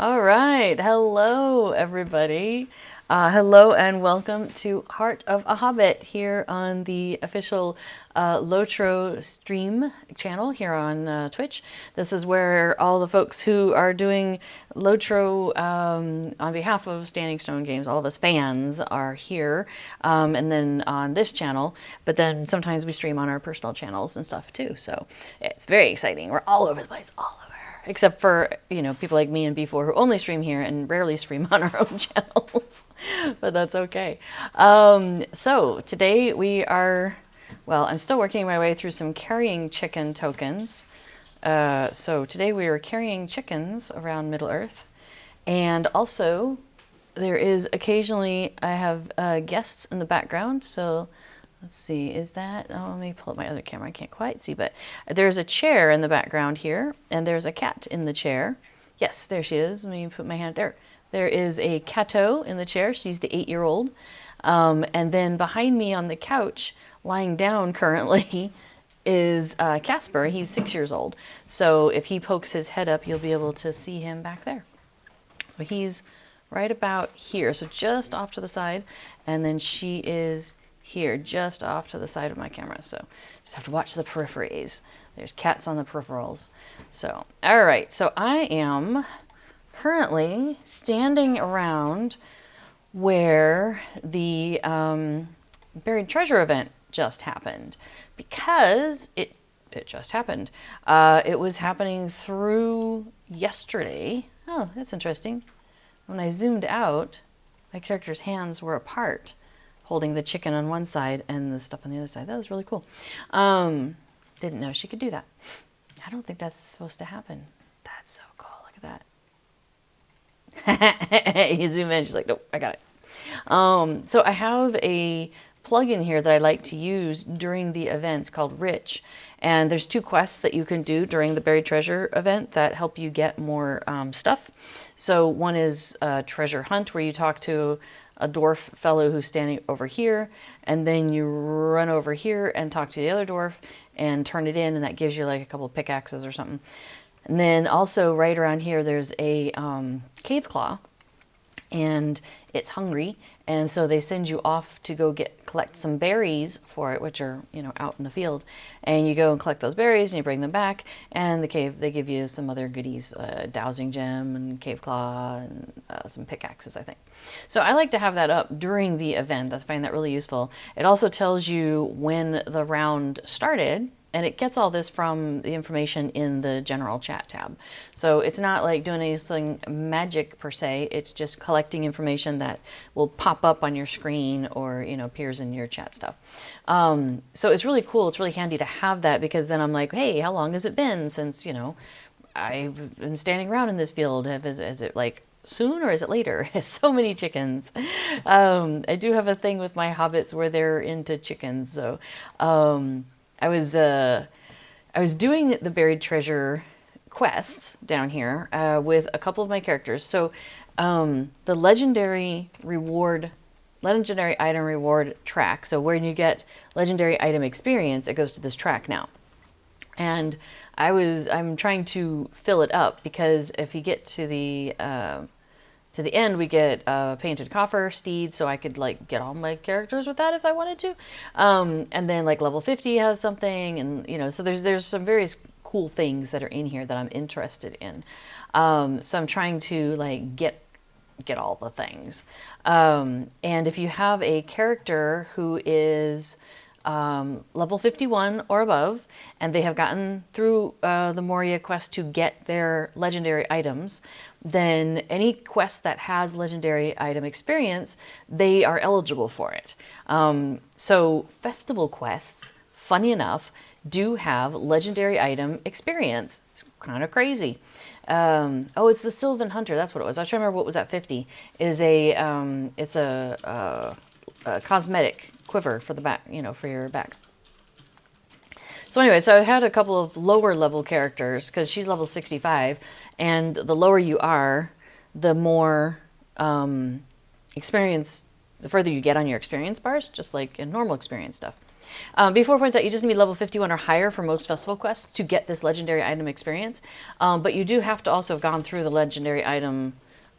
All right. Hello, everybody. Hello and welcome to Heart of a Hobbit here on the official Lotro stream channel here on Twitch. This is where all the folks who are doing Lotro on behalf of Standing Stone Games, all of us fans are here, and then on this channel, but then sometimes we stream on our personal channels and stuff too. So it's very exciting. We're all over the place, all over. Except for, people like me and B4 who only stream here and rarely stream on our own channels. But that's okay. So today we are, I'm still working my way through some carrying chicken tokens. So today we are carrying chickens around Middle-earth. And also there is occasionally, I have guests in the background. So let's see, is that, let me pull up my other camera. I can't quite see, but there's a chair in the background here, and there's a cat in the chair. Yes, there she is. Let me put my hand there. There is a Cato in the chair. She's the 8-year-old. And then behind me on the couch, lying down currently, is Casper. He's 6 years old. So if he pokes his head up, you'll be able to see him back there. So he's right about here, so just off to the side. And then she is here, just off to the side of my camera. So just have to watch the peripheries. There's cats on the peripherals. So, all right. So I am currently standing around where the buried treasure event just happened, because it just happened. It was happening through yesterday. Oh, that's interesting. When I zoomed out, my character's hands were apart, holding the chicken on one side and the stuff on the other side. That was really cool. Didn't know she could do that. I don't think that's supposed to happen. That's so cool. Look at that. You zoom in, she's like, nope, I got it. So I have a plugin here that I like to use during the events called Rich. And there's 2 quests that you can do during the Buried Treasure event that help you get more stuff. So one is Treasure Hunt, where you talk to a dwarf fellow who's standing over here, and then you run over here and talk to the other dwarf and turn it in, and that gives you like a couple of pickaxes or something. And then also right around here there's a cave claw, and it's hungry, and so they send you off to go collect some berries for it, which are out in the field, and you go and collect those berries and you bring them back, and the cave, they give you some other goodies, dowsing gem and cave claw and some pickaxes, I think. So I like to have that up during the event. I find that really useful. It also tells you when the round started, and it gets all this from the information in the general chat tab. So it's not like doing anything magic per se. It's just collecting information that will pop up on your screen or appears in your chat stuff. So it's really cool. It's really handy to have that, because then I'm like, hey, how long has it been since I've been standing around in this field? Is it like soon or is it later? So many chickens. I do have a thing with my hobbits where they're into chickens. So I was doing the buried treasure quests down here with a couple of my characters. So the legendary item reward track. So when you get legendary item experience, it goes to this track now. And I'm trying to fill it up, because if you get to the end, we get a painted coffer steed, so I could get all my characters with that if I wanted to. And then level 50 has something, and so there's some various cool things that are in here that I'm interested in. So I'm trying to get all the things. And if you have a character who is level 51 or above, and they have gotten through the Moria quest to get their legendary items, then any quest that has legendary item experience, they are eligible for it. So festival quests, funny enough, do have legendary item experience. It's kind of crazy. Oh, it's the Sylvan Hunter. That's what it was. I was trying to remember what was at 50. It's a cosmetic quiver for the back, for your back. So anyway, so I had a couple of lower level characters, because she's level 65, and the lower you are, the more experience, the further you get on your experience bars, just like in normal experience stuff. Before points out, you just need level 51 or higher for most festival quests to get this legendary item experience. But you do have to also have gone through the legendary item.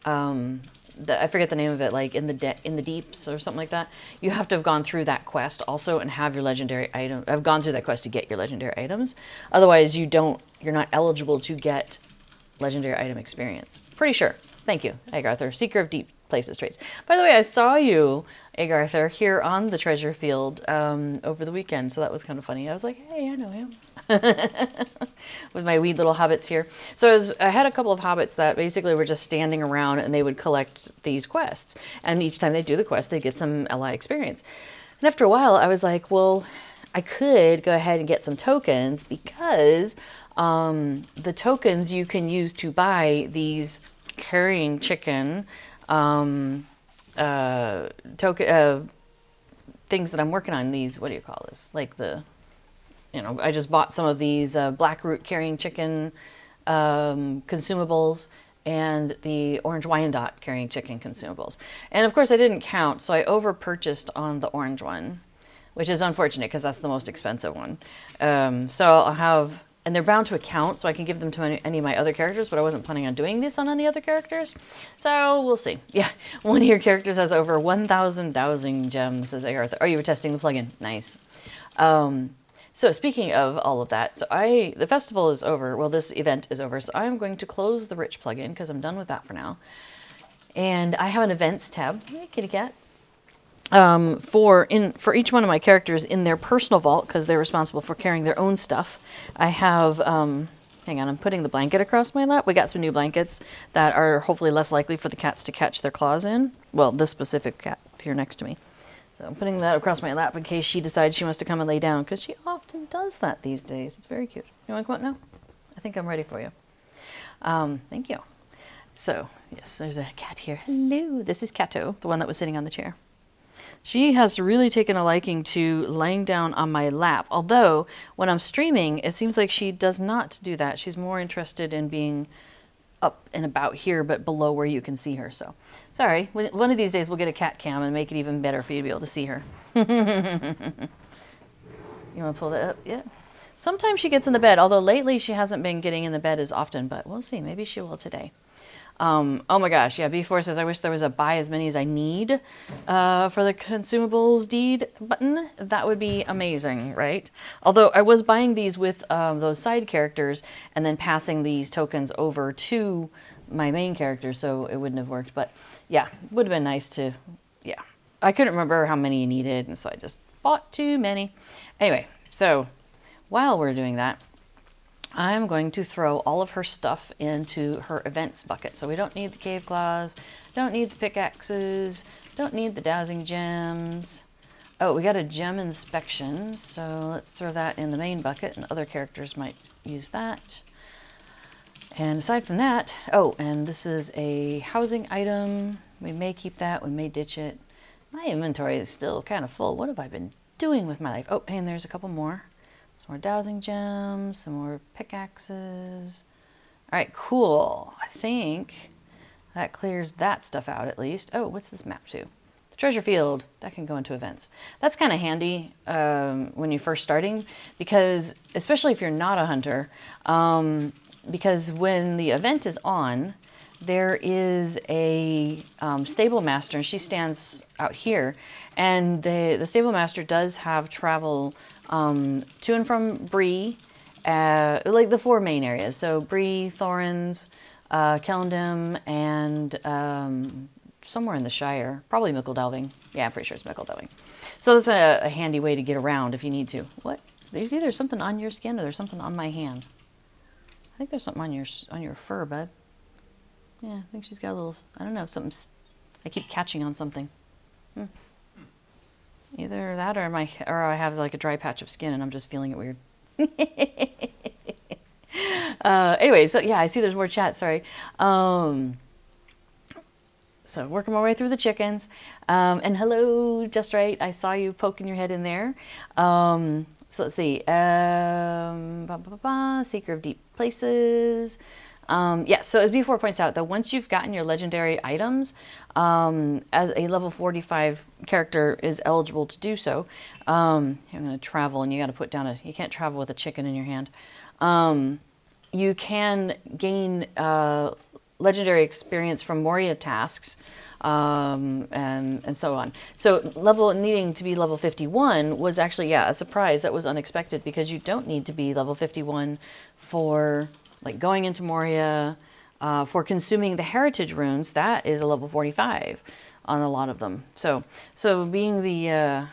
I forget the name of it, like in the deeps or something like that. You have to have gone through that quest also and have your legendary item. I've gone through that quest to get your legendary items. Otherwise, you're not eligible to get legendary item experience. Pretty sure. Thank you, Agartha, Seeker of Deep Places traits. By the way, I saw you, Agartha, here on the treasure field over the weekend, so that was kind of funny. I was like, hey, I know him. With my wee little hobbits here. So I had a couple of hobbits that basically were just standing around and they would collect these quests. And each time they do the quest, they get some LI experience. And after a while, I was like, well, I could go ahead and get some tokens because the tokens you can use to buy these carrying chicken things that I'm working on. These, what do you call this? Like I just bought some of these Blackroot carrying chicken consumables and the Orange Wyandotte carrying chicken consumables. And of course I didn't count, so I over purchased on the orange one, which is unfortunate because that's the most expensive one. So I'll have, and they're bound to account, so I can give them to any of my other characters, but I wasn't planning on doing this on any other characters. So we'll see. Yeah, one of your characters has over 1,000 dowsing gems, says Agartha. Oh, you were testing the plugin. Nice. So speaking of all of that, so the festival is over. Well, this event is over, so I'm going to close the Rich plugin because I'm done with that for now. And I have an events tab. Hey, kitty cat. For each one of my characters in their personal vault, because they're responsible for carrying their own stuff, I have, hang on, I'm putting the blanket across my lap. We got some new blankets that are hopefully less likely for the cats to catch their claws in. Well, this specific cat here next to me. So I'm putting that across my lap in case she decides she wants to come and lay down, because she often does that these days. It's very cute. You want to come out now? I think I'm ready for you. Thank you. So, yes, there's a cat here. Hello. This is Kato, the one that was sitting on the chair. She has really taken a liking to laying down on my lap, although when I'm streaming, it seems like she does not do that. She's more interested in being up and about here, but below where you can see her. So, sorry. One of these days we'll get a cat cam and make it even better for you to be able to see her. You want to pull that up? Yeah. Sometimes she gets in the bed, although lately she hasn't been getting in the bed as often, but we'll see. Maybe she will today. Oh my gosh, yeah, B4 says, I wish there was a buy as many as I need for the consumables deed button. That would be amazing, right? Although I was buying these with those side characters and then passing these tokens over to my main character, so it wouldn't have worked. But yeah, it would have been nice to, yeah. I couldn't remember how many you needed, and so I just bought too many. Anyway, so while we're doing that, I'm going to throw all of her stuff into her events bucket. So we don't need the cave claws, don't need the pickaxes, don't need the dowsing gems. Oh, we got a gem inspection, so let's throw that in the main bucket, and other characters might use that. And aside from that, oh, and this is a housing item. We may keep that, we may ditch it. My inventory is still kind of full. What have I been doing with my life? Oh, and there's a couple more. Some more dowsing gems, some more pickaxes. All right, cool. I think that clears that stuff out at least. Oh, what's this map to? The treasure field. That can go into events. That's kind of handy when you're first starting, because especially if you're not a hunter, because when the event is on, there is a stable master, and she stands out here, and the stable master does have travel to and from Bree, like the 4 main areas. So Bree, Thorns, Kellendam, and somewhere in the Shire. Probably Mickle Delving. Yeah, I'm pretty sure it's Mickle Delving. So that's a handy way to get around if you need to. What? So there's either something on your skin or there's something on my hand. I think there's something on your fur, bud. Yeah, I think she's got a little, I don't know, something. I keep catching on something. Either that or I have like a dry patch of skin and I'm just feeling it weird. Anyway, so yeah, I see there's more chat, sorry. So working my way through the chickens. And hello, Just Right, I saw you poking your head in there. So let's see. Seeker of Deep Places. Yeah, so as B4 points out, that once you've gotten your legendary items, as a level 45 character is eligible to do so. I'm going to travel, and you got to put down you can't travel with a chicken in your hand. You can gain legendary experience from Moria tasks, and so on. So needing to be level 51 was actually, yeah, a surprise. That was unexpected, because you don't need to be level 51 for like going into Moria, for consuming the heritage runes. That is a level 45 on a lot of them. So being the,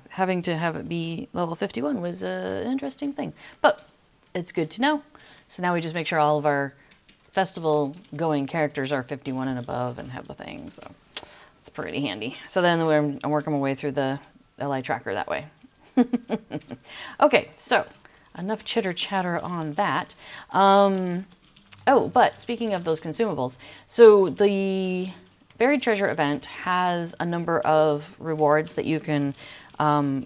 having to have it be level 51 was an interesting thing, but it's good to know. So now we just make sure all of our festival going characters are 51 and above and have the thing. So it's pretty handy. So then I'm working my way through the LI tracker that way. Okay, so enough chitter chatter on that. Oh, but speaking of those consumables, so the Buried Treasure event has a number of rewards that you can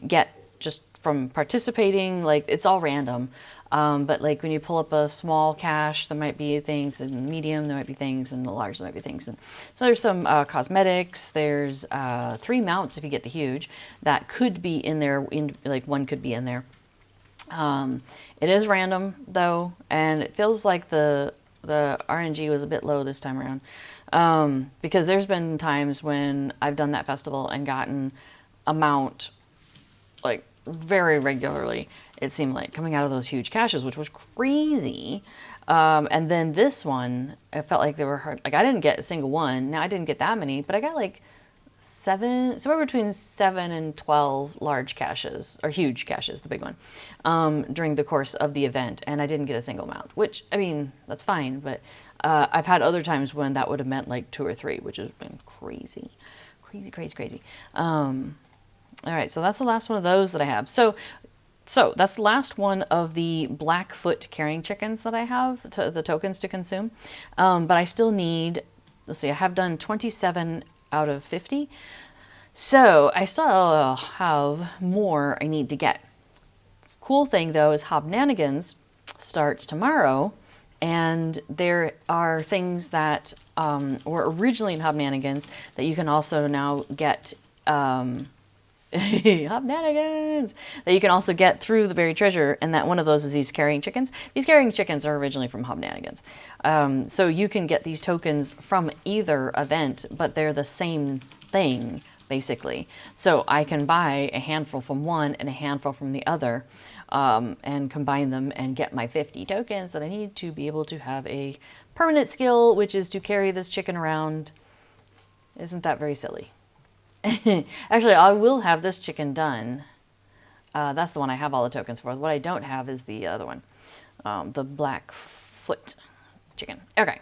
get just from participating. Like, it's all random. But like when you pull up a small cache, there might be things, in medium there might be things, and the large there might be things. And so there's some cosmetics. There's 3 mounts if you get the huge that could be in there. Like one could be in there. It is random though, and it feels like the RNG was a bit low this time around, because there's been times when I've done that festival and gotten a mount like very regularly. It seemed like coming out of those huge caches, which was crazy. And then this one, it felt like they were hard. Like I didn't get a single one. Now I didn't get that many, but I got like somewhere between 7 and 12 large caches, or huge caches, the big one, during the course of the event. And I didn't get a single mount, which, I mean, that's fine. But I've had other times when that would have meant like 2 or 3, which has been crazy. All right, so that's the last one of those that I have. So that's the last one of the Blackfoot carrying chickens that I have, the tokens to consume. But I still need, let's see, I have done 27 out of 50. So I still have more I need to get. Cool thing though is Hobnanigans starts tomorrow, and there are things that were originally in Hobnanigans that you can also now get Hobnanigans that you can also get through the Buried Treasure, and that one of those is these carrying chickens. These carrying chickens are originally from Hobnanigans. So you can get these tokens from either event, but they're the same thing, basically. So I can buy a handful from one and a handful from the other, and combine them and get my 50 tokens that I need to be able to have a permanent skill, which is to carry this chicken around. Isn't that very silly? Actually, I will have this chicken done. That's the one I have all the tokens for. What I don't have is the other one, the Blackfoot chicken. Okay,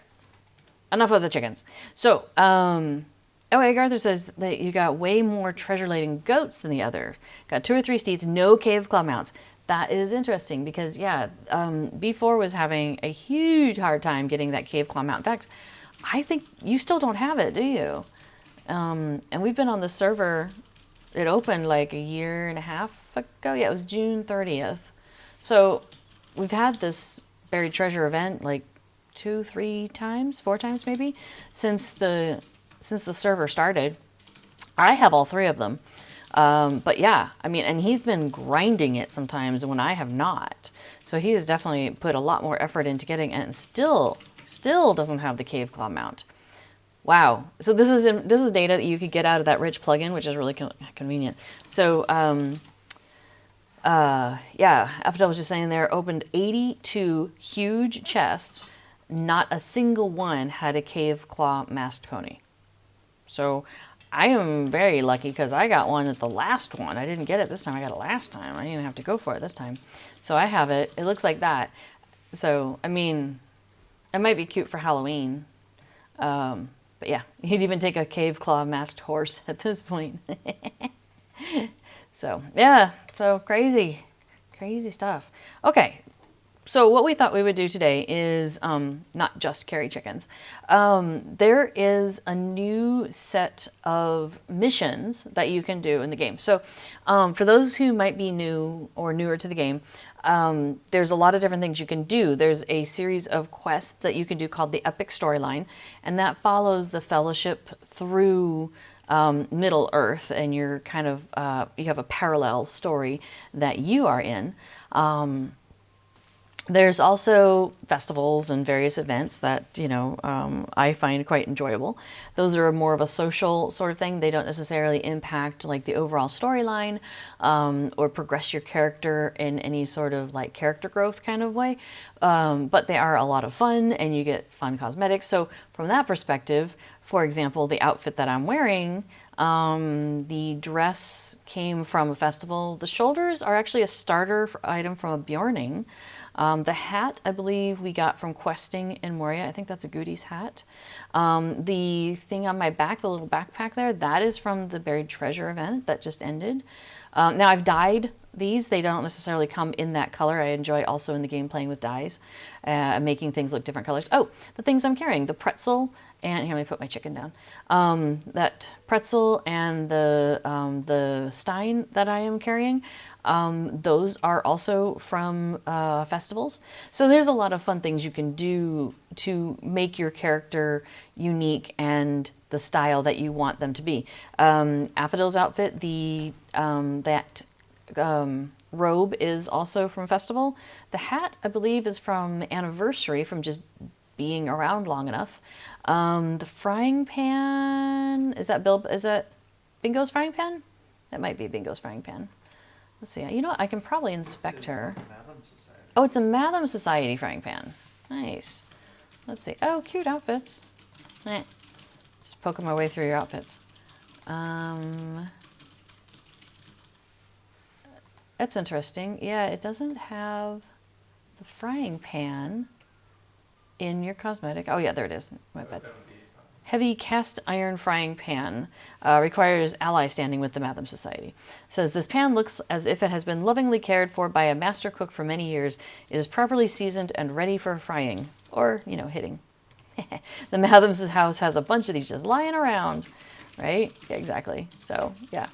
enough of the chickens. So, Arthur says that you got way more treasure-laden goats than the other. Got 2 or 3 steeds, no cave claw mounts. That is interesting because, yeah, B4 was having a huge hard time getting that cave claw mount. In fact, I think you still don't have it, do you? And we've been on the server, it opened like a year and a half ago. Yeah, it was June 30th. So we've had this Buried Treasure event like 2, 3 times, 4 times maybe, since the server started. I have all 3 of them. But yeah, I mean, and he's been grinding it sometimes when I have not. So he has definitely put a lot more effort into getting it, and still doesn't have the cave claw mount. Wow. So this is data that you could get out of that rich plugin, which is really convenient. So, yeah, FDL was just saying there, opened 82 huge chests. Not a single one had a cave claw masked pony. So I am very lucky because I got one at the last one. I didn't get it this time. I got it last time. I didn't have to go for it this time. So I have it. It looks like that. So, I mean, it might be cute for Halloween. But yeah, you'd even take a cave claw masked horse at this point. So yeah, so crazy stuff. Okay, so what we thought we would do today is not just carry chickens. There is a new set of missions that you can do in the game. So for those who might be new or newer to the game, there's a lot of different things you can do. There's a series of quests that you can do called the Epic Storyline, and that follows the Fellowship through Middle Earth, and you're kind of you have a parallel story that you are in. There's also festivals and various events that, I find quite enjoyable. Those are more of a social sort of thing. They don't necessarily impact like the overall storyline or progress your character in any sort of like character growth kind of way. But they are a lot of fun and you get fun cosmetics. So from that perspective, for example, the outfit that I'm wearing, the dress came from a festival. The shoulders are actually a starter item from a Bjorning. The hat, I believe we got from questing in Moria. I think that's a Goodies hat. The thing on my back, the little backpack there, that is from the Buried Treasure event that just ended. Now I've dyed these. They don't necessarily come in that color. I enjoy also in the game playing with dyes, making things look different colors. Oh, the things I'm carrying, the pretzel, and here, let me put my chicken down. That pretzel and the stein that I am carrying, those are also from festivals. So there's a lot of fun things you can do to make your character unique and the style that you want them to be. Affodil's outfit, that robe is also from festival. The hat, I believe, is from Anniversary, from just being around long enough. The frying pan, is that Bingo's frying pan? That might be Bingo's frying pan. Let's see. You know what? I can probably inspect her. Oh, it's a Matham Society frying pan. Nice. Let's see. Oh, cute outfits. Just poking my way through your outfits. That's interesting. Yeah, it doesn't have the frying pan in your cosmetic. Oh yeah, there it is. My bad. Heavy cast iron frying pan requires ally standing with the Matham Society. It says, this pan looks as if it has been lovingly cared for by a master cook for many years. It is properly seasoned and ready for frying or, hitting. The Matham's house has a bunch of these just lying around, right? Yeah, exactly. So, yeah.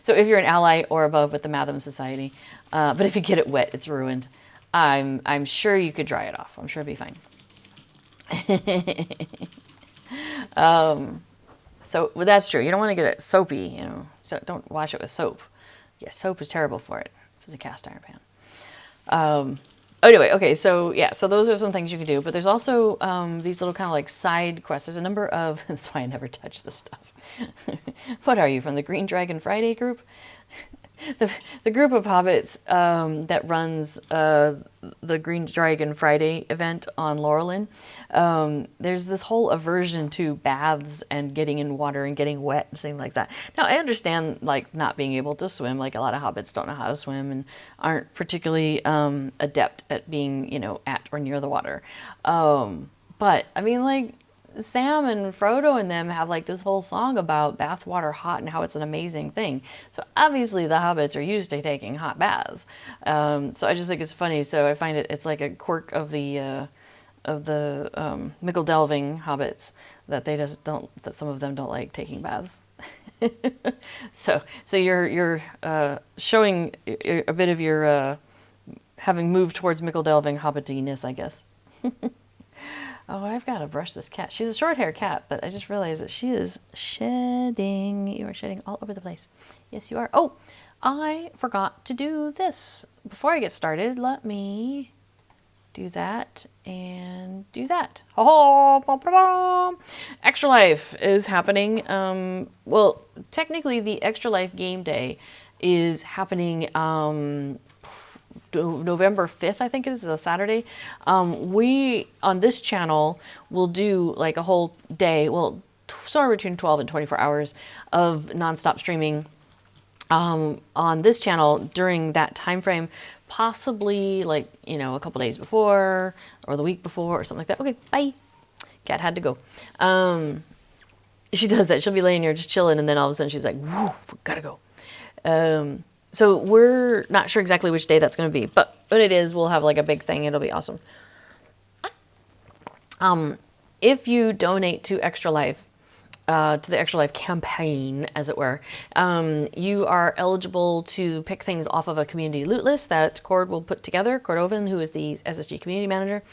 So if you're an ally or above with the Matham Society, but if you get it wet, it's ruined. I'm sure you could dry it off. I'm sure it'd be fine. So well, that's true. You don't want to get it soapy, so don't wash it with soap. Yeah, soap is terrible for it if it's a cast iron pan. Anyway, okay, so yeah, so those are some things you can do, but there's also these little kind of like side quests. There's a number of, that's why I never touch this stuff. What are you, from the Green Dragon Friday group? The group of hobbits that runs the Green Dragon Friday event on Laurelin, there's this whole aversion to baths and getting in water and getting wet and things like that. Now, I understand like not being able to swim, like a lot of hobbits don't know how to swim and aren't particularly adept at being, at or near the water. But I mean, like, Sam and Frodo and them have like this whole song about bathwater hot and how it's an amazing thing. So obviously the hobbits are used to taking hot baths. So I just think it's funny. So I find it's like a quirk of the Mickle Delving hobbits that they just don't, that some of them don't like taking baths. So you're showing a bit of your having moved towards Mickle Delving hobbitiness, I guess. Oh, I've got to brush this cat. She's a short-haired cat, but I just realized that she is shedding. You are shedding all over the place. Yes, you are. Oh, I forgot to do this. Before I get started, let me do that and do that. Oh, Extra Life is happening. Well, technically, the Extra Life game day is happening November 5th, I think it is, a Saturday. We, on this channel, will do like a whole day, well, somewhere between 12 and 24 hours of nonstop streaming on this channel during that time frame, possibly like, a couple days before or the week before or something like that. Okay, bye. Cat had to go. She does that. She'll be laying here just chilling, and then all of a sudden she's like, whoo, gotta go. So we're not sure exactly which day that's going to be, but when it is, we'll have like a big thing. It'll be awesome. If you donate to Extra Life, to the Extra Life campaign, as it were, you are eligible to pick things off of a community loot list that Cord will put together. Cord Oven, who is the SSG community manager,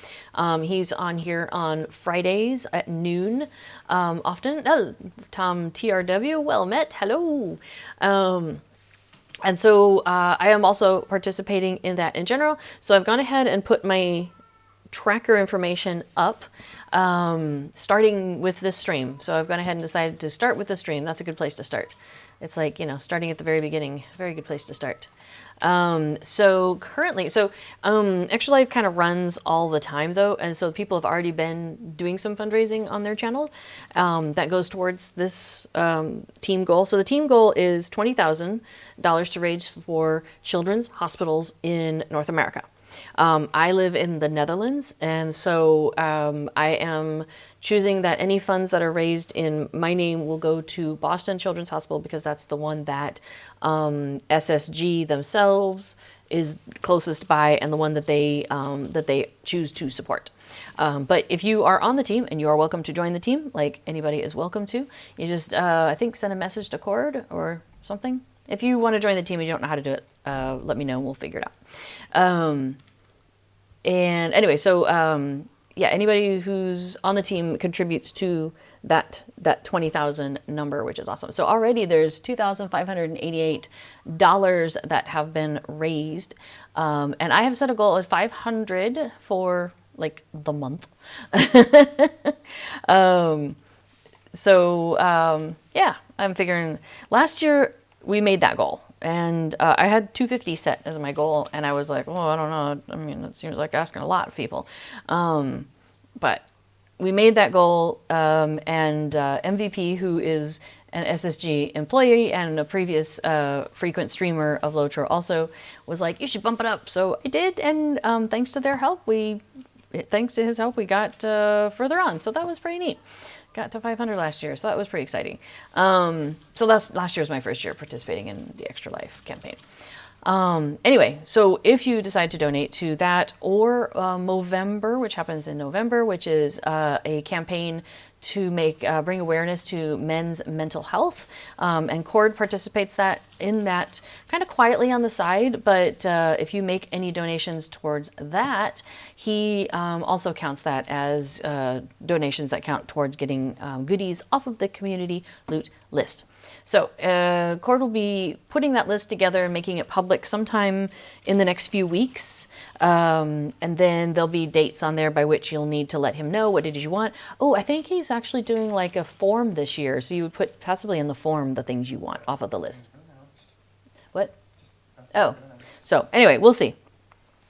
he's on here on Fridays at noon. Often, oh, Tom TRW, well met, hello. And so I am also participating in that in general. So I've gone ahead and put my tracker information up, starting with this stream. So I've gone ahead and decided to start with the stream. That's a good place to start. It's like, you know, starting at the very beginning, very good place to start. So currently, Extra Life kind of runs all the time though. And so people have already been doing some fundraising on their channel, that goes towards this, team goal. So the team goal is $20,000 to raise for children's hospitals in North America. I live in the Netherlands, and so I am choosing that any funds that are raised in my name will go to Boston Children's Hospital because that's the one that SSG themselves is closest by and the one that they choose to support. But if you are on the team, and you are welcome to join the team, like anybody is welcome to, you just, I think, send a message to Cord or something. If you want to join the team and you don't know how to do it, let me know and we'll figure it out. And anyway, so yeah, anybody who's on the team contributes to that 20,000 number, which is awesome. So already there's $2,588 that have been raised, and I have set a goal of 500 for like the month. Yeah, I'm figuring last year we made that goal. And I had 250 set as my goal, and I was like, well, I don't know. I mean, it seems like asking a lot of people. But we made that goal, and MVP, who is an SSG employee and a previous frequent streamer of Lotro, also was like, you should bump it up. So I did, and thanks to their help, thanks to his help, we got further on. So that was pretty neat. Got to 500 last year, so that was pretty exciting. So last year was my first year participating in the Extra Life campaign. Anyway, so if you decide to donate to that or Movember, which happens in November, which is a campaign to bring awareness to men's mental health, and Cord participates in that kind of quietly on the side, but if you make any donations towards that, he also counts that as donations that count towards getting goodies off of the community loot list. So Cord will be putting that list together and making it public sometime in the next few weeks. And then there'll be dates on there by which you'll need to let him know what it is you want. Oh, I think he's actually doing like a form this year. So you would put possibly in the form the things you want off of the list. What? Oh, so anyway, we'll see.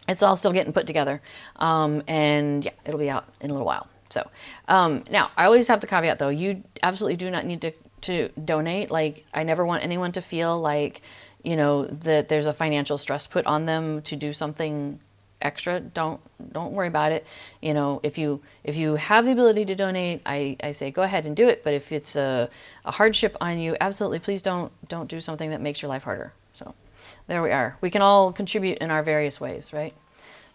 It's all still getting put together. And yeah, it'll be out in a little while. So now I always have the caveat though, you absolutely do not need to donate. Like, I never want anyone to feel like, you know, that there's a financial stress put on them to do something extra. Don't worry about it. You know, if you have the ability to donate, I say go ahead and do it. But if it's a hardship on you, absolutely, please don't do something that makes your life harder. So there we are. We can all contribute in our various ways, right?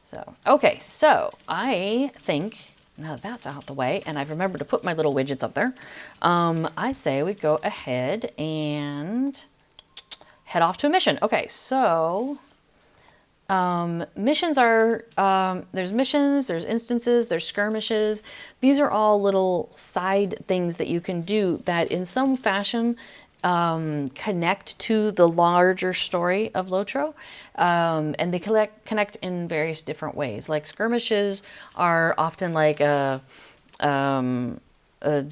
So, okay, so I think now that that's out the way, and I've remembered to put my little widgets up there, I say we go ahead and head off to a mission. Okay, so missions are, there's missions, there's instances, there's skirmishes. These are all little side things that you can do that in some fashion connect to the larger story of Lotro, and they connect in various different ways. Like skirmishes are often like a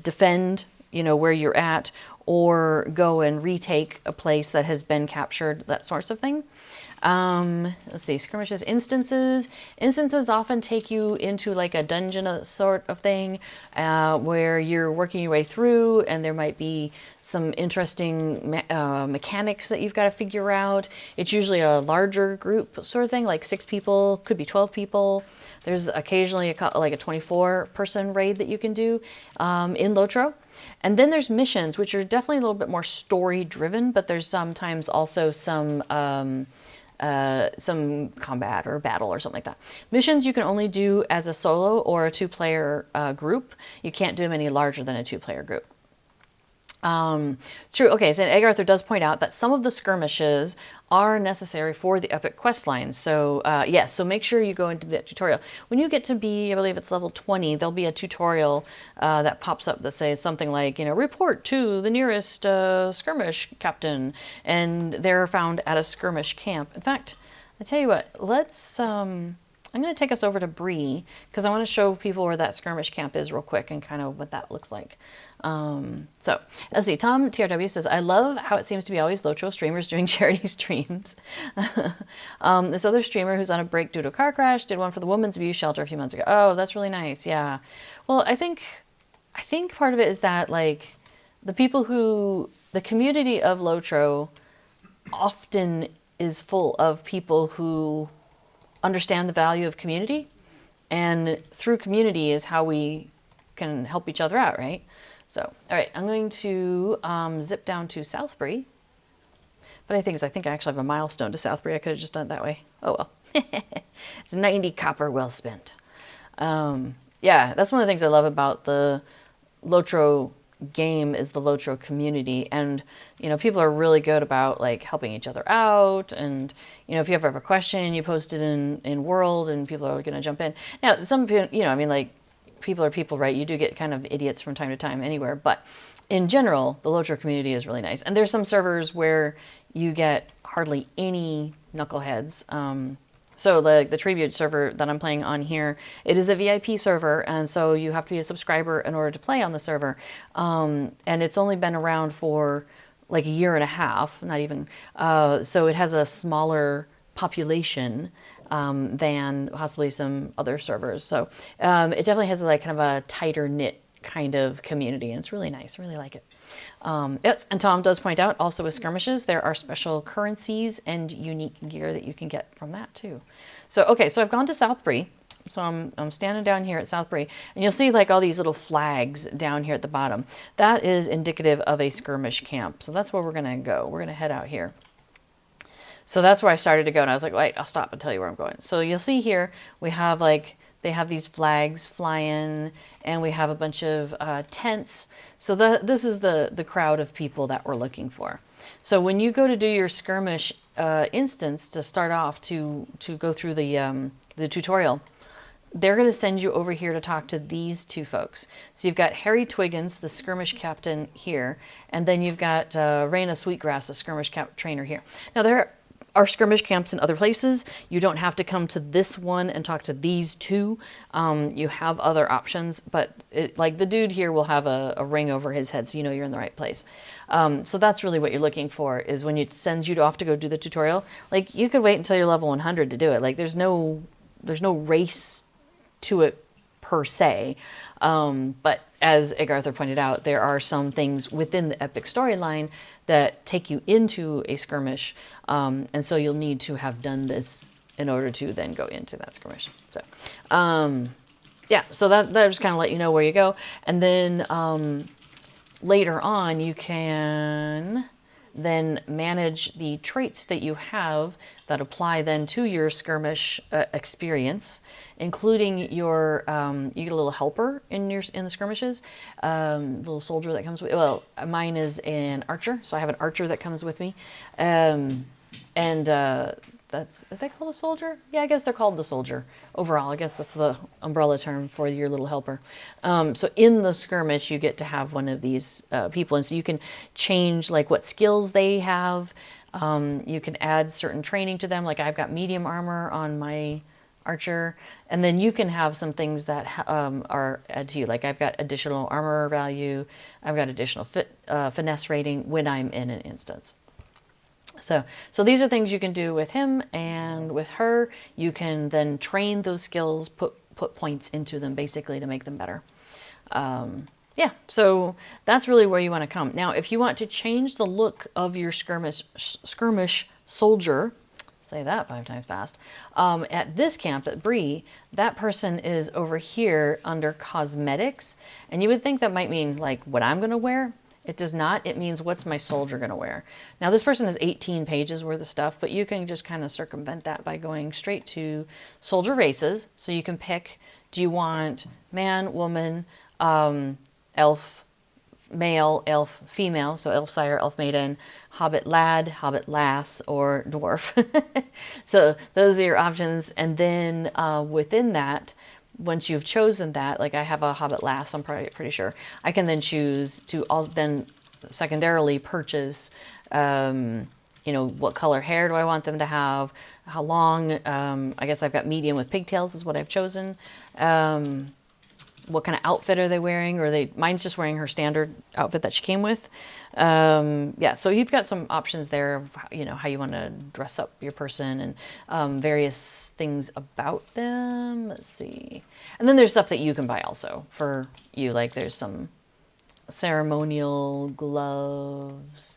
defend, you know, where you're at, or go and retake a place that has been captured, that sorts of thing. Let's see, skirmishes, instances. Instances often take you into like a dungeon sort of thing, where you're working your way through, and there might be some interesting mechanics that you've got to figure out. It's usually a larger group sort of thing, like 6 people, could be 12 people. There's occasionally like a 24-person raid that you can do in Lotro. And then there's missions, which are definitely a little bit more story-driven, but there's sometimes also some combat or battle or something like that. Missions you can only do as a solo or a 2-player group. You can't do them any larger than a 2-player group. It's true. Okay, so Egg Arthur does point out that some of the skirmishes are necessary for the epic quest line. So yes, so make sure you go into the tutorial. When you get to be, I believe it's level 20, there'll be a tutorial that pops up that says something like, report to the nearest skirmish captain, and they're found at a skirmish camp. In fact, I tell you what, I'm going to take us over to Bree because I want to show people where that skirmish camp is real quick and kind of what that looks like. So let's see. Tom TRW says, I love how it seems to be always Lotro streamers doing charity streams. This other streamer who's on a break due to a car crash did one for the women's abuse shelter a few months ago. Oh, that's really nice. Yeah. Well, I think part of it is that like the community of Lotro often is full of people who understand the value of community, and through community is how we can help each other out, right? So, all right, I'm going to zip down to Southbury. But I think I actually have a milestone to Southbury. I could have just done it that way. Oh well. It's 90 copper well spent. Yeah, that's one of the things I love about the Lotro game is the Lotro community, and people are really good about like helping each other out, and if you ever have a question, you post it in World and people are going to jump in. Now some people, like people are people, right? You do get kind of idiots from time to time anywhere, but in general the Lotro community is really nice, and there's some servers where you get hardly any knuckleheads. So the tribute server that I'm playing on here, it is a VIP server, and so you have to be a subscriber in order to play on the server. And it's only been around for like a year and a half, not even. So it has a smaller population than possibly some other servers. So it definitely has like kind of a tighter knit kind of community, and it's really nice. I really like it. Yes, and Tom does point out also with skirmishes, there are special currencies and unique gear that you can get from that too. So, okay, so I've gone to Southbury. So I'm standing down here at Southbury, and you'll see like all these little flags down here at the bottom. That is indicative of a skirmish camp. So that's where we're going to go. We're going to head out here. So that's where I started to go, and I was like, wait, I'll stop and tell you where I'm going. So you'll see here, we have like, they have these flags flying, and we have a bunch of tents. So this is the crowd of people that we're looking for. So when you go to do your skirmish instance to start off to go through the tutorial, they're going to send you over here to talk to these two folks. So you've got Harry Twiggins, the skirmish captain here, and then you've got Raina Sweetgrass, the skirmish trainer here. Now there are skirmish camps in other places. You don't have to come to this one and talk to these two. You have other options, but like the dude here will have a ring over his head, so you know you're in the right place. So that's really what you're looking for, is when it sends you off to go do the tutorial. Like you could wait until you're level 100 to do it. Like there's no race to it per se. But as Egg Arthur pointed out, there are some things within the epic storyline that take you into a skirmish. And so you'll need to have done this in order to then go into that skirmish. So, yeah, so that just kind of let you know where you go. And then later on, you can then manage the traits that you have that apply then to your skirmish experience, including your you get a little helper in the skirmishes, little soldier that comes with. Well, mine is an archer, so I have an archer that comes with me, and are they called a soldier? Yeah, I guess they're called the soldier. Overall, I guess that's the umbrella term for your little helper. So in the skirmish, you get to have one of these people, and so you can change like what skills they have. You can add certain training to them. Like I've got medium armor on my archer, and then you can have some things that are add to you. Like I've got additional armor value. I've got additional finesse rating when I'm in an instance. So these are things you can do with him, and with her, you can then train those skills, put points into them basically to make them better. Yeah, so that's really where you want to come. Now, if you want to change the look of your skirmish soldier, say that 5 times fast, at this camp at Bree, that person is over here under cosmetics, and you would think that might mean like what I'm going to wear. It does not. It means what's my soldier going to wear. Now this person has 18 pages worth of stuff, but you can just kind of circumvent that by going straight to soldier races. So you can pick, do you want man, woman, elf, male, elf, female, so elf sire, elf maiden, hobbit lad, hobbit lass, or dwarf. So those are your options. And then within that, once you've chosen that, like I have a hobbit lass, I'm pretty sure, I can then choose to also then secondarily purchase, what color hair do I want them to have, how long, I guess I've got medium with pigtails is what I've chosen. What kind of outfit are they wearing? Or mine's just wearing her standard outfit that she came with. Yeah, so you've got some options there of, how you want to dress up your person and various things about them. Let's see. And then there's stuff that you can buy also for you. Like there's some ceremonial gloves.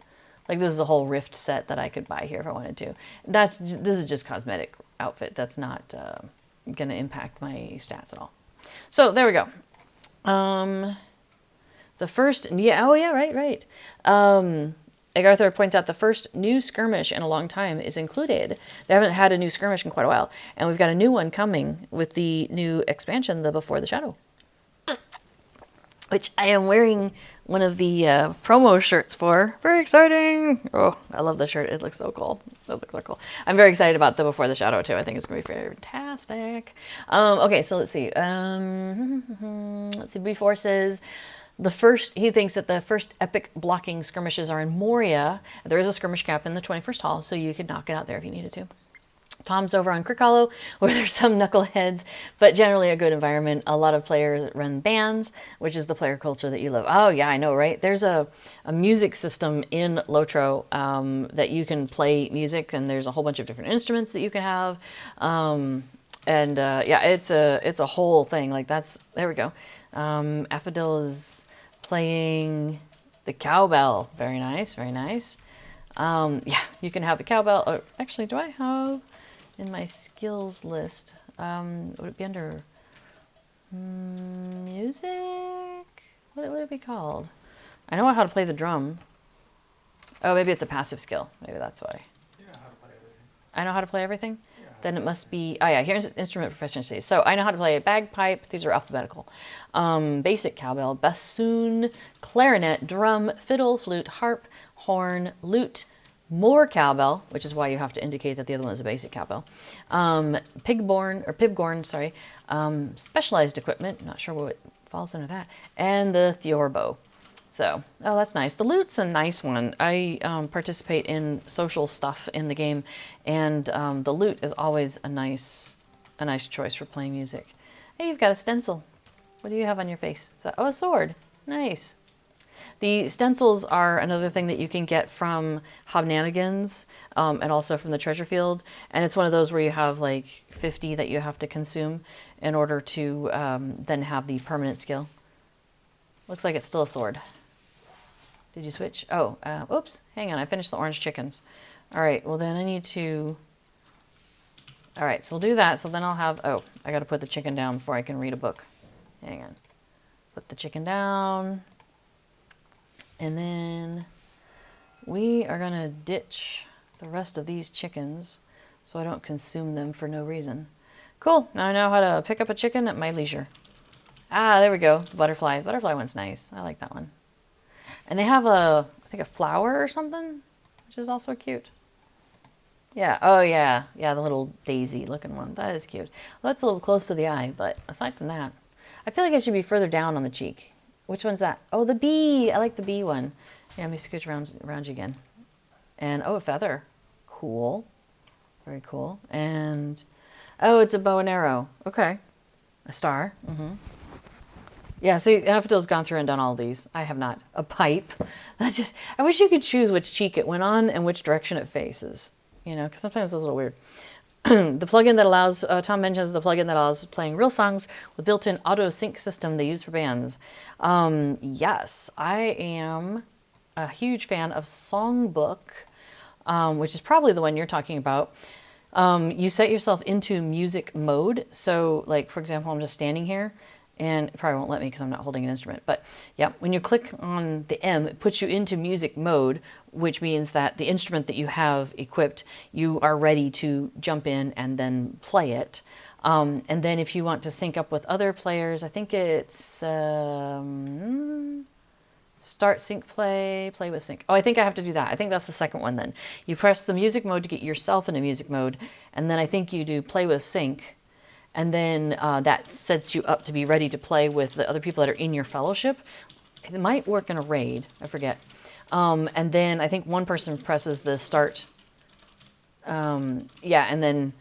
Like this is a whole rift set that I could buy here if I wanted to. This is just cosmetic outfit. That's not going to impact my stats at all. So there we go. The first, right. Agartha points out the first new skirmish in a long time is included. They haven't had a new skirmish in quite a while. And we've got a new one coming with the new expansion, the Before the Shadow. Which I am wearing one of the promo shirts for. Very exciting. Oh, I love the shirt. It looks so cool. It looks so cool. I'm very excited about the Before the Shadow, too. I think it's going to be fantastic. Okay, so let's see. Let's see. Before says, he thinks that the first epic blocking skirmishes are in Moria. There is a skirmish cap in the 21st Hall, so you could knock it out there if you needed to. Tom's over on Crick Hollow, where there's some knuckleheads, but generally a good environment. A lot of players run bands, which is the player culture that you love. Oh, yeah, I know, right? There's a music system in Lotro that you can play music, and there's a whole bunch of different instruments that you can have. Yeah, it's a whole thing. Like there we go. Affadil is playing the cowbell. Very nice, very nice. Yeah, you can have the cowbell. Oh, actually, do I have... in my skills list, would it be under music? What would it be called? I know how to play the drum. Oh, maybe it's a passive skill. Maybe that's why. You know how to play everything. I know how to play everything? Yeah. Then it must be... Oh, yeah, here's instrument proficiency. So I know how to play a bagpipe. These are alphabetical. Basic cowbell, bassoon, clarinet, drum, fiddle, flute, harp, horn, lute, more cowbell, which is why you have to indicate that the other one is a basic cowbell. Pibgorn, sorry. Specialized equipment, not sure what falls under that. And the Theorbo. So, oh, that's nice. The lute's a nice one. I participate in social stuff in the game, and the lute is always a nice choice for playing music. Hey, you've got a stencil. What do you have on your face? A sword. Nice. The stencils are another thing that you can get from Hobnanigans and also from the treasure field. And it's one of those where you have like 50 that you have to consume in order to then have the permanent skill. Looks like it's still a sword. Did you switch? Oh, oops. Hang on. I finished the orange chickens. All right. Well, then I need to... All right. So we'll do that. So then I'll have... Oh, I got to put the chicken down before I can read a book. Hang on. Put the chicken down. And then we are going to ditch the rest of these chickens so I don't consume them for no reason. Cool. Now I know how to pick up a chicken at my leisure. Ah, there we go. The butterfly. The butterfly one's nice. I like that one. And they have I think a flower or something, which is also cute. Yeah. Oh, yeah. Yeah, the little daisy looking one. That is cute. Well, that's a little close to the eye, but aside from that, I feel like it should be further down on the cheek. Which one's that? Oh, the bee. I like the bee one. Yeah, let me scooch around you again. And, oh, a feather. Cool. Very cool. And, oh, it's a bow and arrow. Okay. A star. Mm-hmm. Yeah, see, Affadil's gone through and done all these. I have not. A pipe. I wish you could choose which cheek it went on and which direction it faces. Because sometimes it's a little weird. The plugin that allows, Tom mentions the plugin that allows playing real songs with built-in auto-sync system they use for bands. Yes, I am a huge fan of Songbook, which is probably the one you're talking about. You set yourself into music mode. So, like, for example, I'm just standing here, and it probably won't let me because I'm not holding an instrument. But, yeah, when you click on the M, it puts you into music mode, which means that the instrument that you have equipped, you are ready to jump in and then play it. And then if you want to sync up with other players, I think it's Start, sync, play, play with sync. Oh, I think I have to do that. I think that's the second one then. You press the music mode to get yourself into music mode, and then I think you do play with sync, and then that sets you up to be ready to play with the other people that are in your fellowship. It might work in a raid, I forget. And then I think one person presses the start. Yeah, and then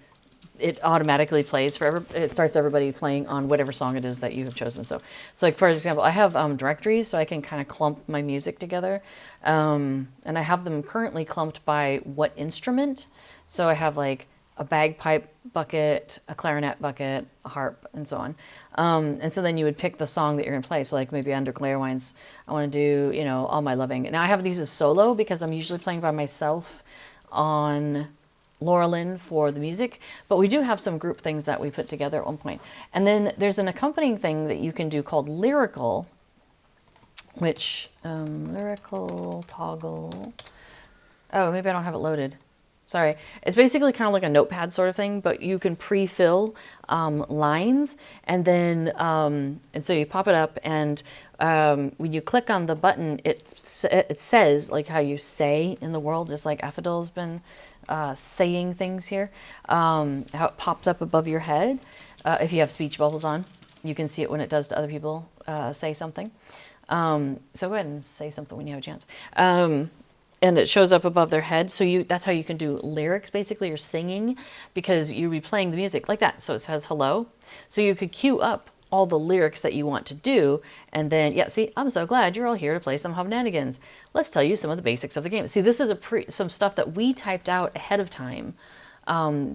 it automatically plays for it starts everybody playing on whatever song it is that you have chosen. So like for example, I have directories, so I can kind of clump my music together, and I have them currently clumped by what instrument. So I have like a bagpipe bucket, a clarinet bucket, a harp, and so on. And so then you would pick the song that you're going to play. So like maybe under Glare-Wines, I want to do, you know, All My Loving. Now I have these as solo because I'm usually playing by myself on Laurelin for the music, but we do have some group things that we put together at one point. And then there's an accompanying thing that you can do called lyrical, which, lyrical toggle. Oh, maybe I don't have it loaded. Sorry. It's basically kind of like a notepad sort of thing, but you can pre-fill lines, and then and so you pop it up, and when you click on the button, it says like how you say in the world, just like Affadil's been saying things here, how it pops up above your head. If you have speech bubbles on, you can see it when it does to other people say something. So go ahead and say something when you have a chance. And it shows up above their head. So that's how you can do lyrics, basically, or singing, because you'll be playing the music like that. So it says hello. So you could queue up all the lyrics that you want to do. And then, yeah, see, I'm so glad you're all here to play some Hobnanigans. Let's tell you some of the basics of the game. See, this is some stuff that we typed out ahead of time.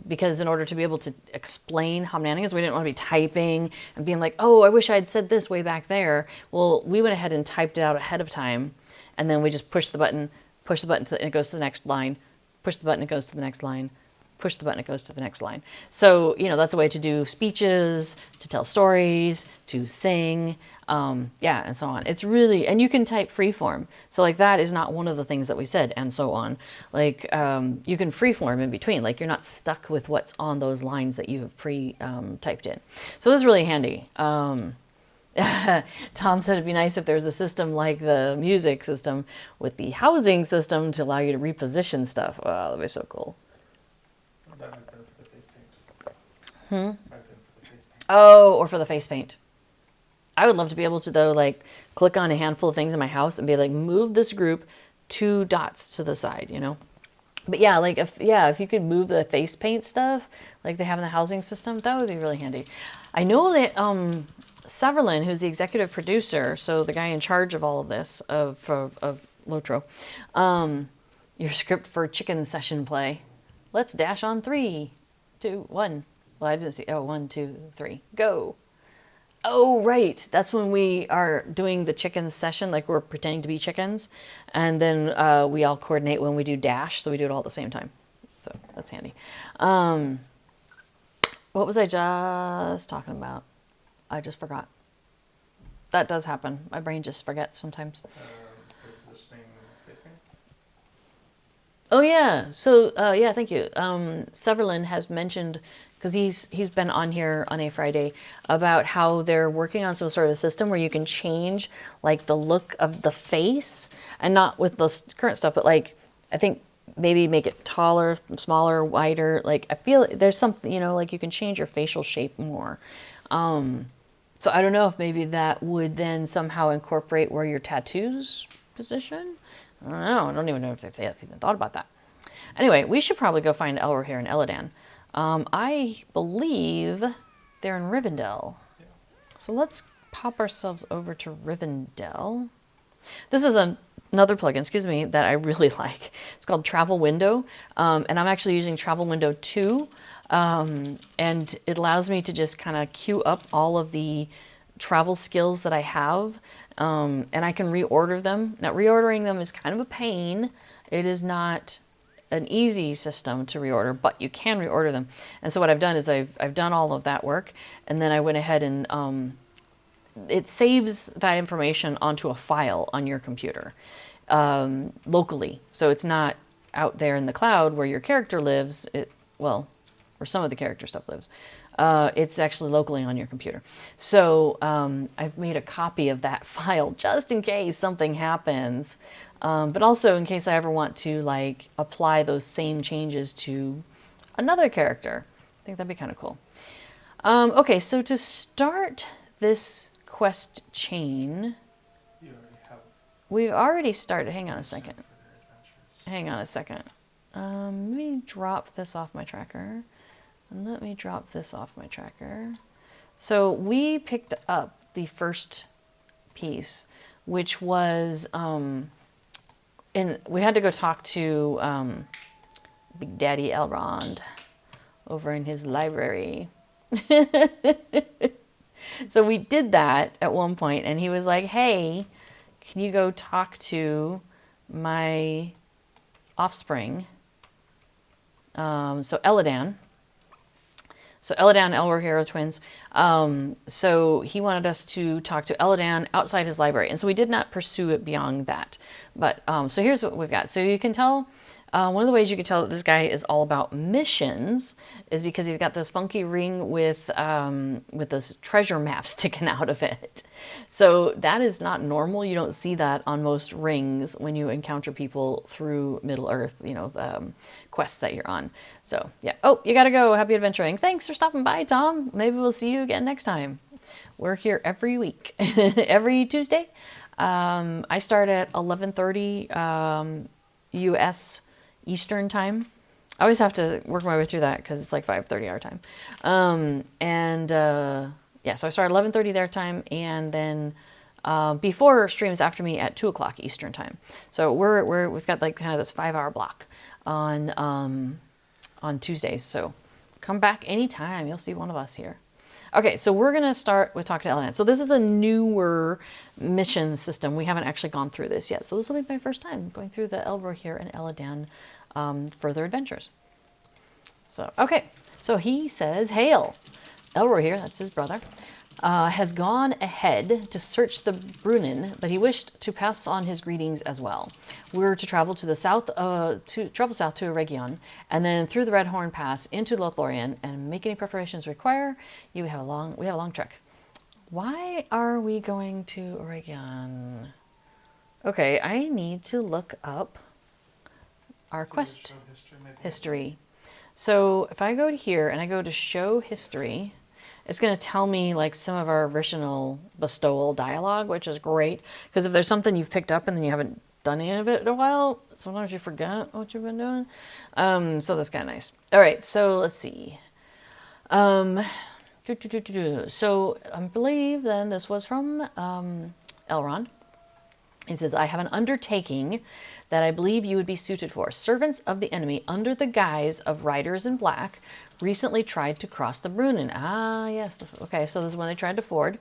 Because in order to be able to explain Hobnanigans, we didn't want to be typing and being like, oh, I wish I had said this way back there. Well, we went ahead and typed it out ahead of time. And then we just pushed the button. Push the button and it goes to the next line. Push the button, it goes to the next line. Push the button, it goes to the next line. So, you know, that's a way to do speeches, to tell stories, to sing, yeah, and so on. It's really, and you can type freeform. So like that is not one of the things that we said, and so on. Like you can freeform in between. Like you're not stuck with what's on those lines that you have typed in. So that's really handy. Tom said it'd be nice if there was a system like the music system with the housing system to allow you to reposition stuff. Wow, that'd be so cool. Oh, or for the face paint. I would love to be able to, though, like click on a handful of things in my house and be like, move this group 2 dots to the side, you know? But yeah, like if you could move the face paint stuff like they have in the housing system, that would be really handy. I know that Severlin, who's the executive producer, so the guy in charge of all of this, of Lotro, your script for chicken session play. Let's dash on 3, 2, 1. Well, I didn't see. Oh, 1, 2, 3, go. Oh, right. That's when we are doing the chicken session, like we're pretending to be chickens. And then we all coordinate when we do dash, so we do it all at the same time. So that's handy. What was I just talking about? I just forgot. That does happen. My brain just forgets sometimes. Oh yeah. So yeah, thank you. Severlin has mentioned, because he's been on here on a Friday, about how they're working on some sort of a system where you can change like the look of the face, and not with the current stuff, but like I think maybe make it taller, smaller, wider. Like I feel there's something, you know, like you can change your facial shape more. So I don't know if maybe that would then somehow incorporate where your tattoos position. I don't know. I don't even know if they even thought about that. Anyway, we should probably go find Elrohir and Elladan. I believe they're in Rivendell. Yeah. So let's pop ourselves over to Rivendell. This is another plugin, excuse me, that I really like. It's called Travel Window. And I'm actually using Travel Window 2. And it allows me to just kind of queue up all of the travel skills that I have, and I can reorder them. Now, reordering them is kind of a pain. It is not an easy system to reorder, but you can reorder them. And so what I've done is I've done all of that work, and then I went ahead and it saves that information onto a file on your computer locally. So it's not out there in the cloud where your character lives. Where some of the character stuff lives. It's actually locally on your computer. So I've made a copy of that file just in case something happens. But also in case I ever want to like apply those same changes to another character. I think that'd be kind of cool. Okay, so to start this quest chain, we've already started. Hang on a second. Hang on a second. Let me drop this off my tracker. And let me drop this off my tracker. So we picked up the first piece, which was, we had to go talk to Big Daddy Elrond over in his library. So we did that at one point, and he was like, hey, can you go talk to my offspring? So Elladan. So Elladan and Elrohir are twins. So he wanted us to talk to Elladan outside his library. And so we did not pursue it beyond that. But so here's what we've got. So you can tell, one of the ways you can tell that this guy is all about missions is because he's got this funky ring with this treasure map sticking out of it. So that is not normal. You don't see that on most rings when you encounter people through Middle Earth, you know, the quests that you're on. So yeah. Oh, you gotta go. Happy adventuring. Thanks for stopping by, Tom. Maybe we'll see you again next time. We're here every week, every Tuesday. I start at 11:30 U.S. Eastern time. I always have to work my way through that because it's like 5:30 our time. Yeah, so I start 11:30 their time, and then before streams after me at 2 o'clock Eastern time. So we've got like kind of this 5-hour block on Tuesdays. So come back anytime. You'll see one of us here. Okay, so we're going to start with Talk to Elladan. So this is a newer mission system. We haven't actually gone through this yet. So this will be my first time going through the Elrohir and Elladan further adventures. So, okay. So he says, Hail! Elrohir, that's his brother, has gone ahead to search the Bruinen, but he wished to pass on his greetings as well. We're to travel to the south, to Eregion, and then through the Red Horn Pass into Lothlorien, and make any preparations require. We have a long trek. Why are we going to Eregion? Okay, I need to look up our quest history. So if I go to here and I go to show history, it's going to tell me like some of our original bestowal dialogue, which is great. Because if there's something you've picked up and then you haven't done any of it in a while, sometimes you forget what you've been doing. So that's kind of nice. All right, so let's see. So I believe then this was from Elrond. It says, I have an undertaking that I believe you would be suited for. Servants of the enemy, under the guise of riders in black, recently tried to cross the Bruinen. Ah, yes. Okay, so this is when they tried to ford,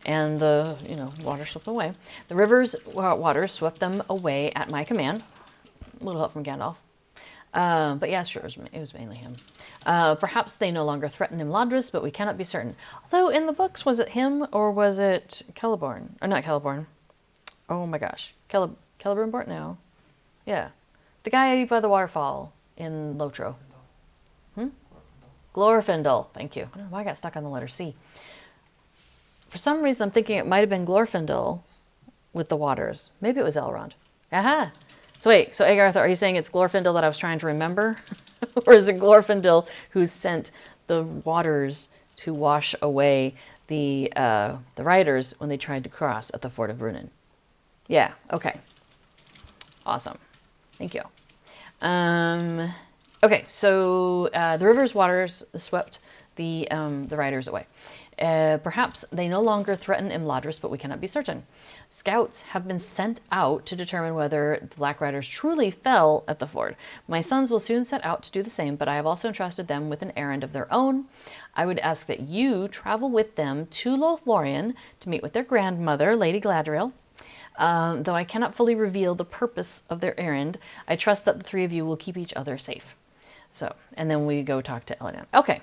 and the water swept them away. The river's waters swept them away at my command. A little help from Gandalf. But yeah, sure, it was mainly him. Perhaps they no longer threaten Imladris, but we cannot be certain. Although in the books, was it him or was it Celeborn? Or not Celeborn. Oh my gosh. Celebrimbor? No. Yeah. The guy by the waterfall in Lotro. Glorfindel. Thank you. I don't know why I got stuck on the letter C. For some reason, I'm thinking it might have been Glorfindel with the waters. Maybe it was Elrond. Aha. So wait, so Agarth, are you saying it's Glorfindel that I was trying to remember? Or is it Glorfindel who sent the waters to wash away the riders when they tried to cross at the Ford of Bruinen? Yeah, okay. Awesome. Thank you. Okay, so the river's waters swept the riders away. Perhaps they no longer threaten Imladris, but we cannot be certain. Scouts have been sent out to determine whether the Black Riders truly fell at the ford. My sons will soon set out to do the same, but I have also entrusted them with an errand of their own. I would ask that you travel with them to Lothlorien to meet with their grandmother, Lady Galadriel. Though I cannot fully reveal the purpose of their errand, I trust that the three of you will keep each other safe. So, and then we go talk to Elladan. Okay,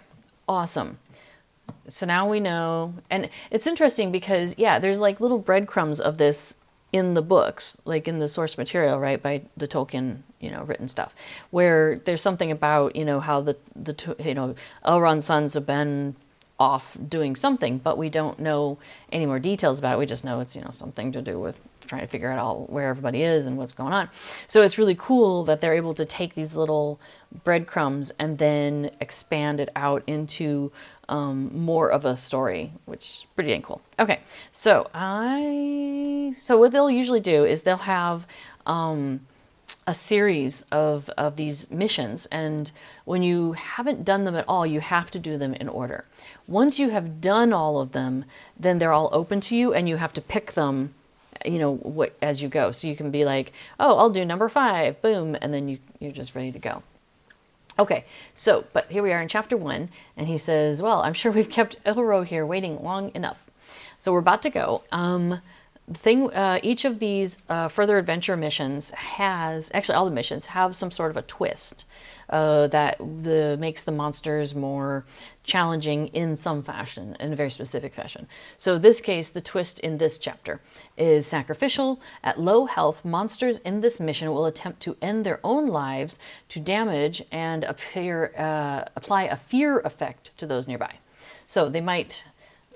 awesome. So now we know, and it's interesting because, yeah, there's like little breadcrumbs of this in the books, like in the source material, right, by the Tolkien, written stuff, where there's something about, how the Elrond's sons have been off doing something, but we don't know any more details about it. We just know it's, something to do with trying to figure out where everybody is and what's going on. So it's really cool that they're able to take these little breadcrumbs and then expand it out into more of a story, which is pretty dang cool. Okay, so what they'll usually do is they'll have a series of these missions, and when you haven't done them at all, you have to do them in order. Once you have done all of them, then they're all open to you, and you have to pick them, as you go. So you can be like, oh, I'll do number 5, boom, and then you're just ready to go. Okay, so, but here we are in chapter 1, and he says, well, I'm sure we've kept Elrohir waiting long enough. So we're about to go. Each of these further adventure missions actually all the missions have some sort of a twist that makes the monsters more challenging in some fashion, in a very specific fashion. So in this case, the twist in this chapter is sacrificial. At low health, monsters in this mission will attempt to end their own lives to damage and apply a fear effect to those nearby. So they might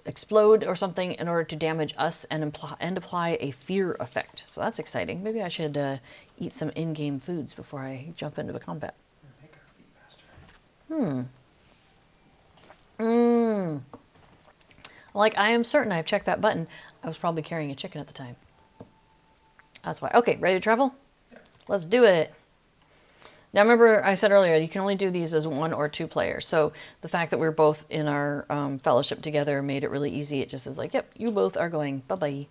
explode or something in order to damage us and apply a fear effect. So that's exciting. Maybe I should eat some in-game foods before I jump into the combat. Make our feet faster. Like, I am certain I've checked that button. I was probably carrying a chicken at the time. That's why. Okay, ready to travel? Yeah. Let's do it. Now, remember I said earlier, you can only do these as 1 or 2 players. So the fact that we're both in our fellowship together made it really easy. It just is like, yep, you both are going. Bye-bye. All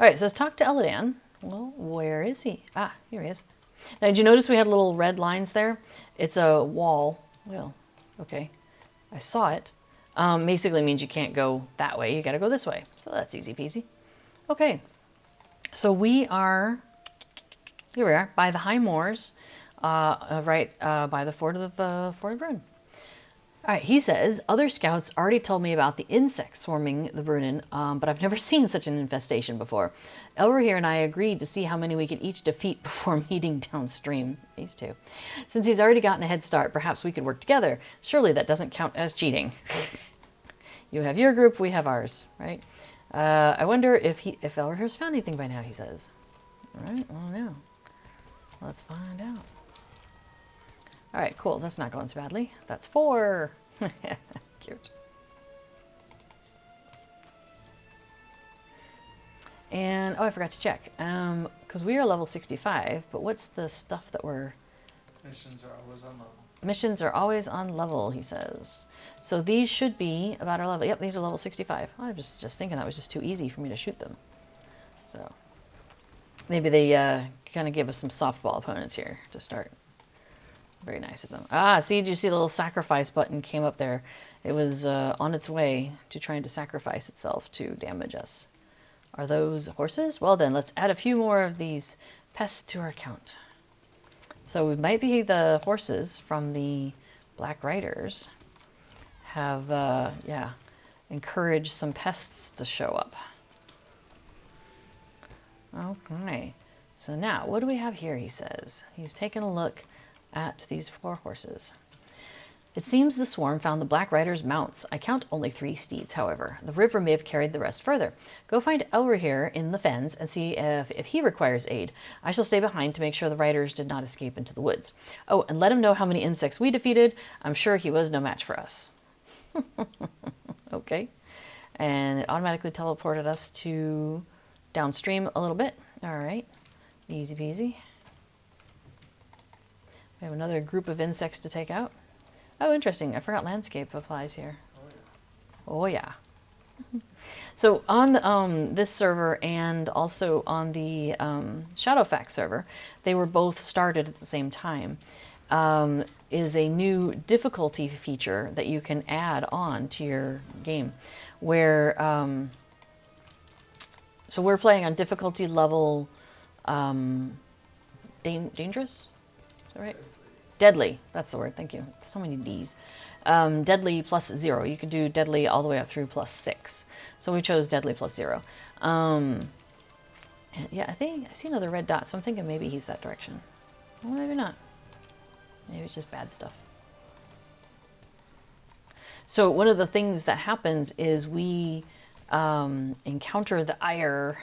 right, it says talk to Elladan. Well, where is he? Ah, here he is. Now, did you notice we had little red lines there? It's a wall. Well, okay. I saw it. Basically means you can't go that way. You got to go this way. So that's easy peasy. Okay. So here we are by the high moors. By the Ford of Bruinen. All right, he says, other scouts already told me about the insects swarming the Bruinen, but I've never seen such an infestation before. Elrohir and I agreed to see how many we could each defeat before meeting downstream. These two. Since he's already gotten a head start, perhaps we could work together. Surely that doesn't count as cheating. You have your group, we have ours, right? I wonder if Elrohir's found anything by now, he says. All right, well, no. Let's find out. All right, cool. That's not going so badly. That's 4. Cute. And, oh, I forgot to check. Because we are level 65, but what's the stuff that we're... Missions are always on level. Missions are always on level, he says. So these should be about our level. Yep, these are level 65. I was just thinking that was just too easy for me to shoot them. So maybe they kind of give us some softball opponents here to start. Very nice of them. Ah, see, did you see the little sacrifice button came up there? It was on its way to trying to sacrifice itself to damage us. Are those horses? Well then, let's add a few more of these pests to our count. So it might be the horses from the Black Riders have, encouraged some pests to show up. Okay. So now, what do we have here, he says. He's taken a look at these 4 horses. It seems the swarm found the Black Riders' mounts. I count only 3 steeds, however. The river may have carried the rest further. Go find Elrohir in the fens and see if he requires aid. I shall stay behind to make sure the riders did not escape into the woods. Oh, and let him know how many insects we defeated. I'm sure he was no match for us. Okay. And it automatically teleported us to downstream a little bit. All right. Easy peasy. We have another group of insects to take out. Oh, interesting. I forgot landscape applies here. Oh, yeah. So on this server and also on the Shadowfax server, they were both started at the same time, is a new difficulty feature that you can add on to your game where, so we're playing on difficulty level dangerous? Is that right? Deadly, that's the word, thank you. So many D's. Deadly plus 0. You could do deadly all the way up through plus 6. So we chose deadly plus 0. And yeah, I think I see another red dot, so I'm thinking maybe he's that direction. Well, maybe not. Maybe it's just bad stuff. So one of the things that happens is we encounter the ire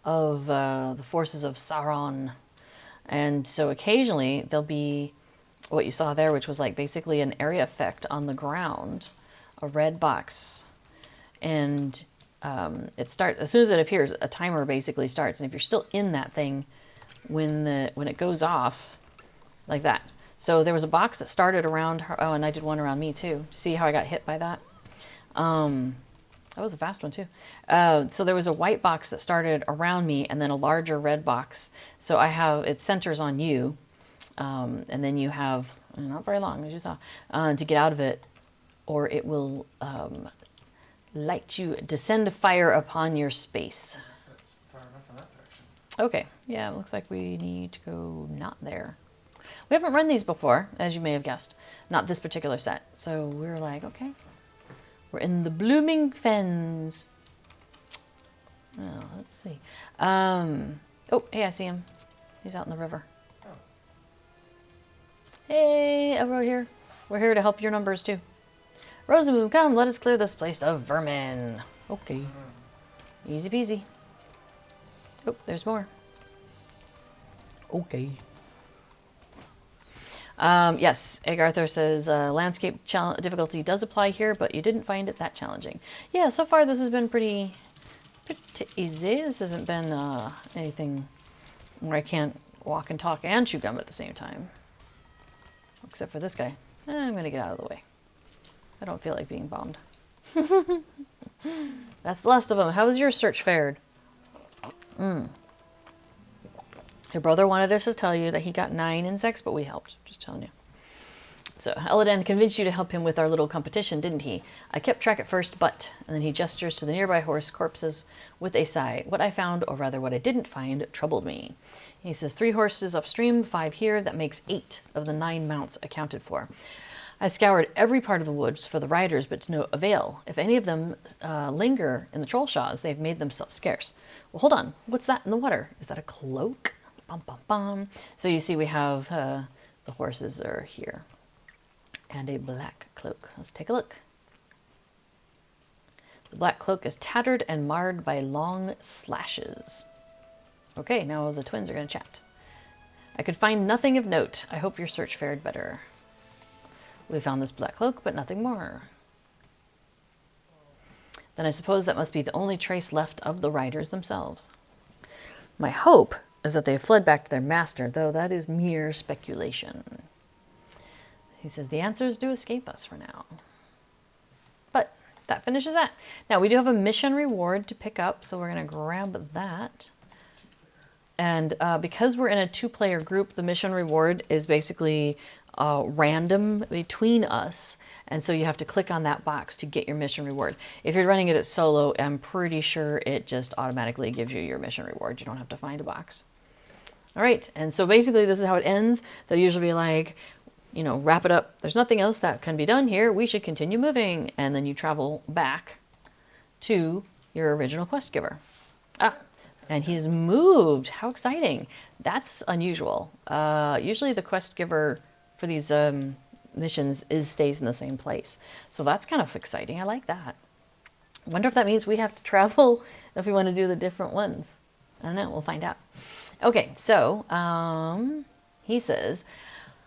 of the forces of Sauron. And so occasionally there'll be what you saw there, which was like basically an area effect on the ground, a red box. And it starts, as soon as it appears, a timer basically starts. And if you're still in that thing, when it goes off, like that. So there was a box that started around her. Oh, and I did one around me too. See how I got hit by that? That was a fast one too. So there was a white box that started around me and then a larger red box. So it centers on you. And then you have, not very long as you saw, to get out of it, or it will light you, descend fire upon your space. That's far enough in that direction. Okay, yeah, it looks like we need to go not there. We haven't run these before, as you may have guessed. Not this particular set. So we're like, okay. We're in the Blooming Fens. Oh, let's see. Oh, hey, I see him. He's out in the river. Oh. Hey, Elrohir. We're here to help your numbers, too. Rosamoon, come, let us clear this place of vermin. Okay. Easy peasy. Oh, there's more. Okay. Yes, Egg Arthur says landscape difficulty does apply here, but you didn't find it that challenging. Yeah, so far this has been pretty easy. This hasn't been anything where I can't walk and talk and chew gum at the same time. Except for this guy. I'm going to get out of the way. I don't feel like being bombed. That's the last of them. How has your search fared? Your brother wanted us to tell you that he got 9 insects, but we helped. Just telling you. So, Elladan convinced you to help him with our little competition, didn't he? I kept track at first, but... And then he gestures to the nearby horse corpses with a sigh. What I found, or rather what I didn't find, troubled me. He says 3 horses upstream, 5 here. That makes 8 of the 9 mounts accounted for. I scoured every part of the woods for the riders, but to no avail. If any of them linger in the troll shaws, they've made themselves scarce. Well, hold on. What's that in the water? Is that a cloak? Bum, bum, bum. So you see we have the horses are here. And a black cloak. Let's take a look. The black cloak is tattered and marred by long slashes. Okay, now the twins are going to chat. I could find nothing of note. I hope your search fared better. We found this black cloak, but nothing more. Then I suppose that must be the only trace left of the riders themselves. My hope is that they have fled back to their master, though that is mere speculation. He says the answers do escape us for now. But that finishes that. Now, we do have a mission reward to pick up, so we're going to grab that. And because we're in a 2-player group, the mission reward is basically random between us. And so you have to click on that box to get your mission reward. If you're running it at solo, I'm pretty sure it just automatically gives you your mission reward. You don't have to find a box. All right, and so basically this is how it ends. They'll usually be like, you know, wrap it up. There's nothing else that can be done here. We should continue moving. And then you travel back to your original quest giver. Ah, and he's moved. How exciting. That's unusual. Usually the quest giver for these missions stays in the same place. So that's kind of exciting. I like that. I wonder if that means we have to travel if we want to do the different ones. I don't know. We'll find out. Okay, so he says,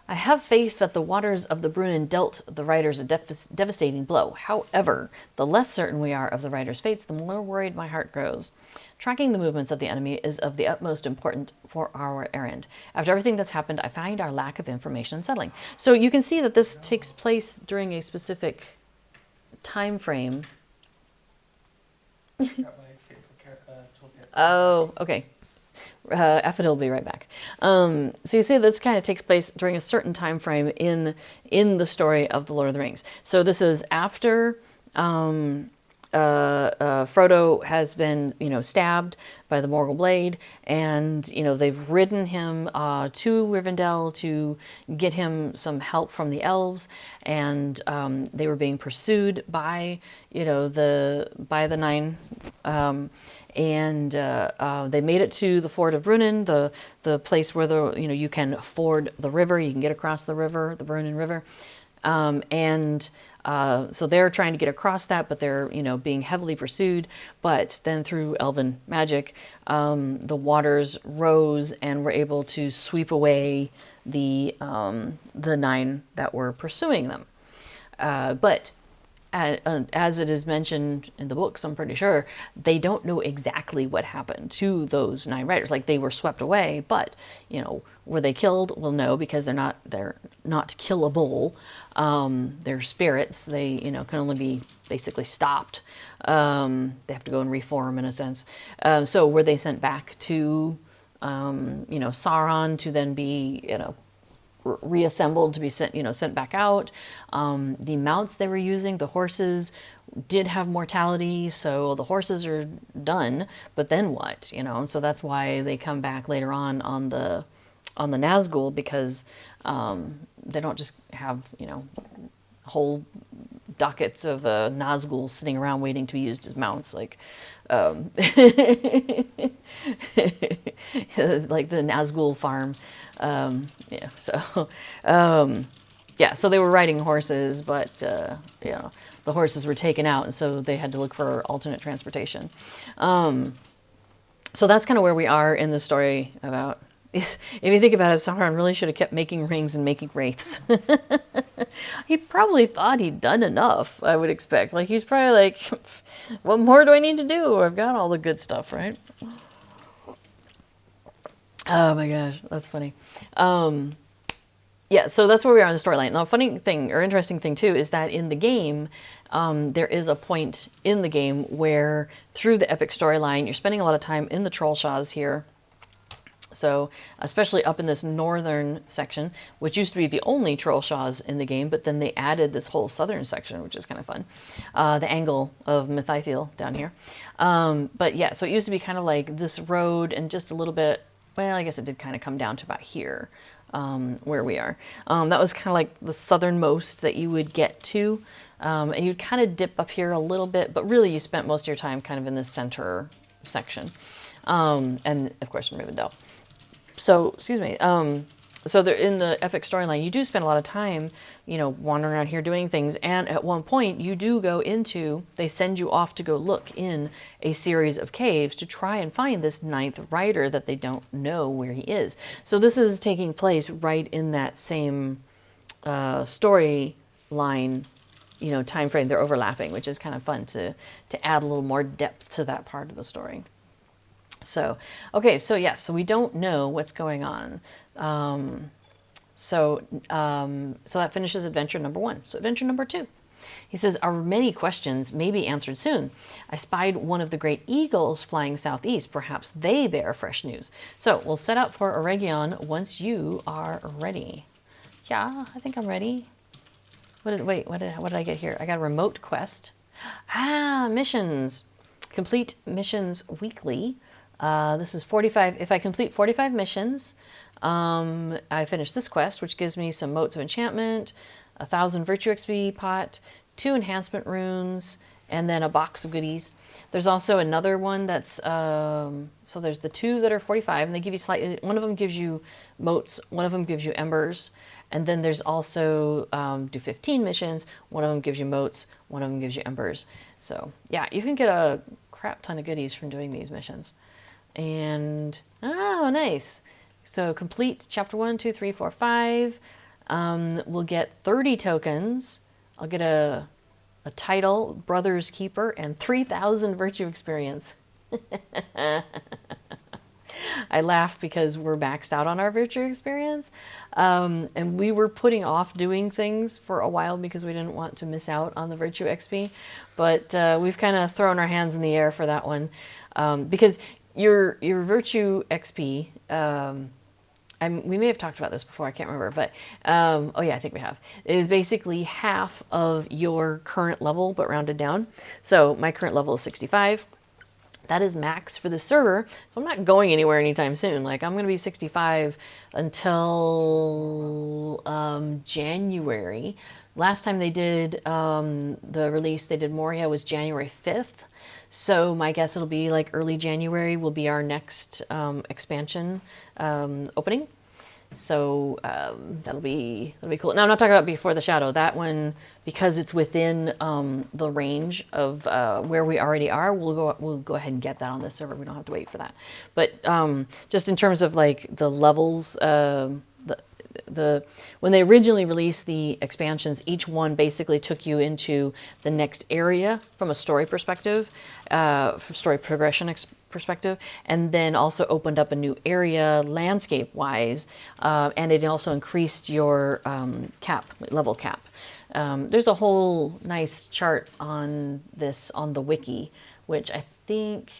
I have faith that the waters of the Bruinen dealt the riders a devastating blow. However, the less certain we are of the riders' fates, the more worried my heart grows. Tracking the movements of the enemy is of the utmost importance for our errand. After everything that's happened, I find our lack of information unsettling. So you can see that this takes place during a specific time frame. Got my faithful toolkit. Oh, okay. Affidil will be right back. So you see this kind of takes place during a certain time frame in the story of the Lord of the Rings. So this is after Frodo has been, stabbed by the Morgul blade, and they've ridden him to Rivendell to get him some help from the elves, and they were being pursued by the nine. And they made it to the Ford of Bruinen, the place where you can ford the river, you can get across the river, the Bruinen River, and So they're trying to get across that, but they're, being heavily pursued. But then through elven magic, the waters rose and were able to sweep away the 9 that were pursuing them. But as it is mentioned in the books, I'm pretty sure, they don't know exactly what happened to those 9 riders. Like, they were swept away, but, were they killed? Well, no, because they're not killable. They're spirits. They, can only be basically stopped. They have to go and reform, in a sense. So were they sent back to, Sauron to then be, reassembled to be sent back out. The mounts they were using, the horses, did have mortality, so the horses are done. But then what? And so that's why they come back later on the Nazgul, because they don't just have whole dockets of Nazgul sitting around waiting to be used as mounts, like like the Nazgul farm. So they were riding horses, but the horses were taken out, and so they had to look for alternate transportation. So that's kind of where we are in the story about. If you think about it, Sauron really should have kept making rings and making wraiths. He probably thought he'd done enough, I would expect. Like, he's probably like, what more do I need to do? I've got all the good stuff, right? Oh my gosh, that's funny. Yeah, so that's where we are in the storyline. Now, a funny thing, or interesting thing too, is that in the game, there is a point in the game where, through the epic storyline, you're spending a lot of time in the Trollshaws here. So, especially up in this northern section, which used to be the only Trollshaws in the game, but then they added this whole southern section, which is kind of fun. The angle of Mythythiel down here. But yeah, so it used to be kind of like this road and just a little bit, well, I guess it did kind of come down to about here, where we are. That was kind of like the southernmost that you would get to. And you'd kind of dip up here a little bit, but really you spent most of your time kind of in the center section. And of course, from Rivendell. So, excuse me. So in the epic storyline, you do spend a lot of time, wandering around here doing things. And at one point, you do go into, they send you off to go look in a series of caves to try and find this 9th rider that they don't know where he is. So this is taking place right in that same storyline, time frame. They're overlapping, which is kind of fun to add a little more depth to that part of the story. So, okay, so yes, so we don't know what's going on. So that finishes adventure number 1. So adventure number 2. He says, our many questions may be answered soon. I spied one of the great eagles flying southeast. Perhaps they bear fresh news. So we'll set out for Eregion once you are ready. Yeah, I think I'm ready. What did I get here? I got a remote quest. Missions. Complete missions weekly. This is 45. If I complete 45 missions, I finish this quest, which gives me some motes of enchantment, 1,000 virtue XP pot, 2 enhancement runes, and then a box of goodies. There's also another one that's, so there's the 2 that are 45, and they give you slightly, one of them gives you motes, one of them gives you embers, and then there's also, do 15 missions, one of them gives you motes, one of them gives you embers. So yeah, you can get a crap ton of goodies from doing these missions. And, oh, nice. So complete chapter 1, 2, 3, 4, 5. We'll get 30 tokens. I'll get a title, Brother's Keeper, and 3,000 virtue experience. I laugh because we're maxed out on our virtue experience. And we were putting off doing things for a while because we didn't want to miss out on the virtue XP. But we've kind of thrown our hands in the air for that one. Because your virtue XP, we may have talked about this before, I can't remember, but, oh yeah, I think we have, it is basically half of your current level, but rounded down. So my current level is 65. That is max for the server, so I'm not going anywhere anytime soon. Like, I'm going to be 65 until January. Last time they did the release, they did Moria, was January 5th. So my guess it'll be like early January will be our next expansion opening. So that'll be cool. Now I'm not talking about Before the Shadow. That one, because it's within the range of where we already are, we'll go ahead and get that on this server. We don't have to wait for that. But just in terms of like the levels, when they originally released the expansions, each one basically took you into the next area from a story perspective, story progression perspective, and then also opened up a new area landscape wise, and it also increased your level cap. There's a whole nice chart on this on the wiki, which I think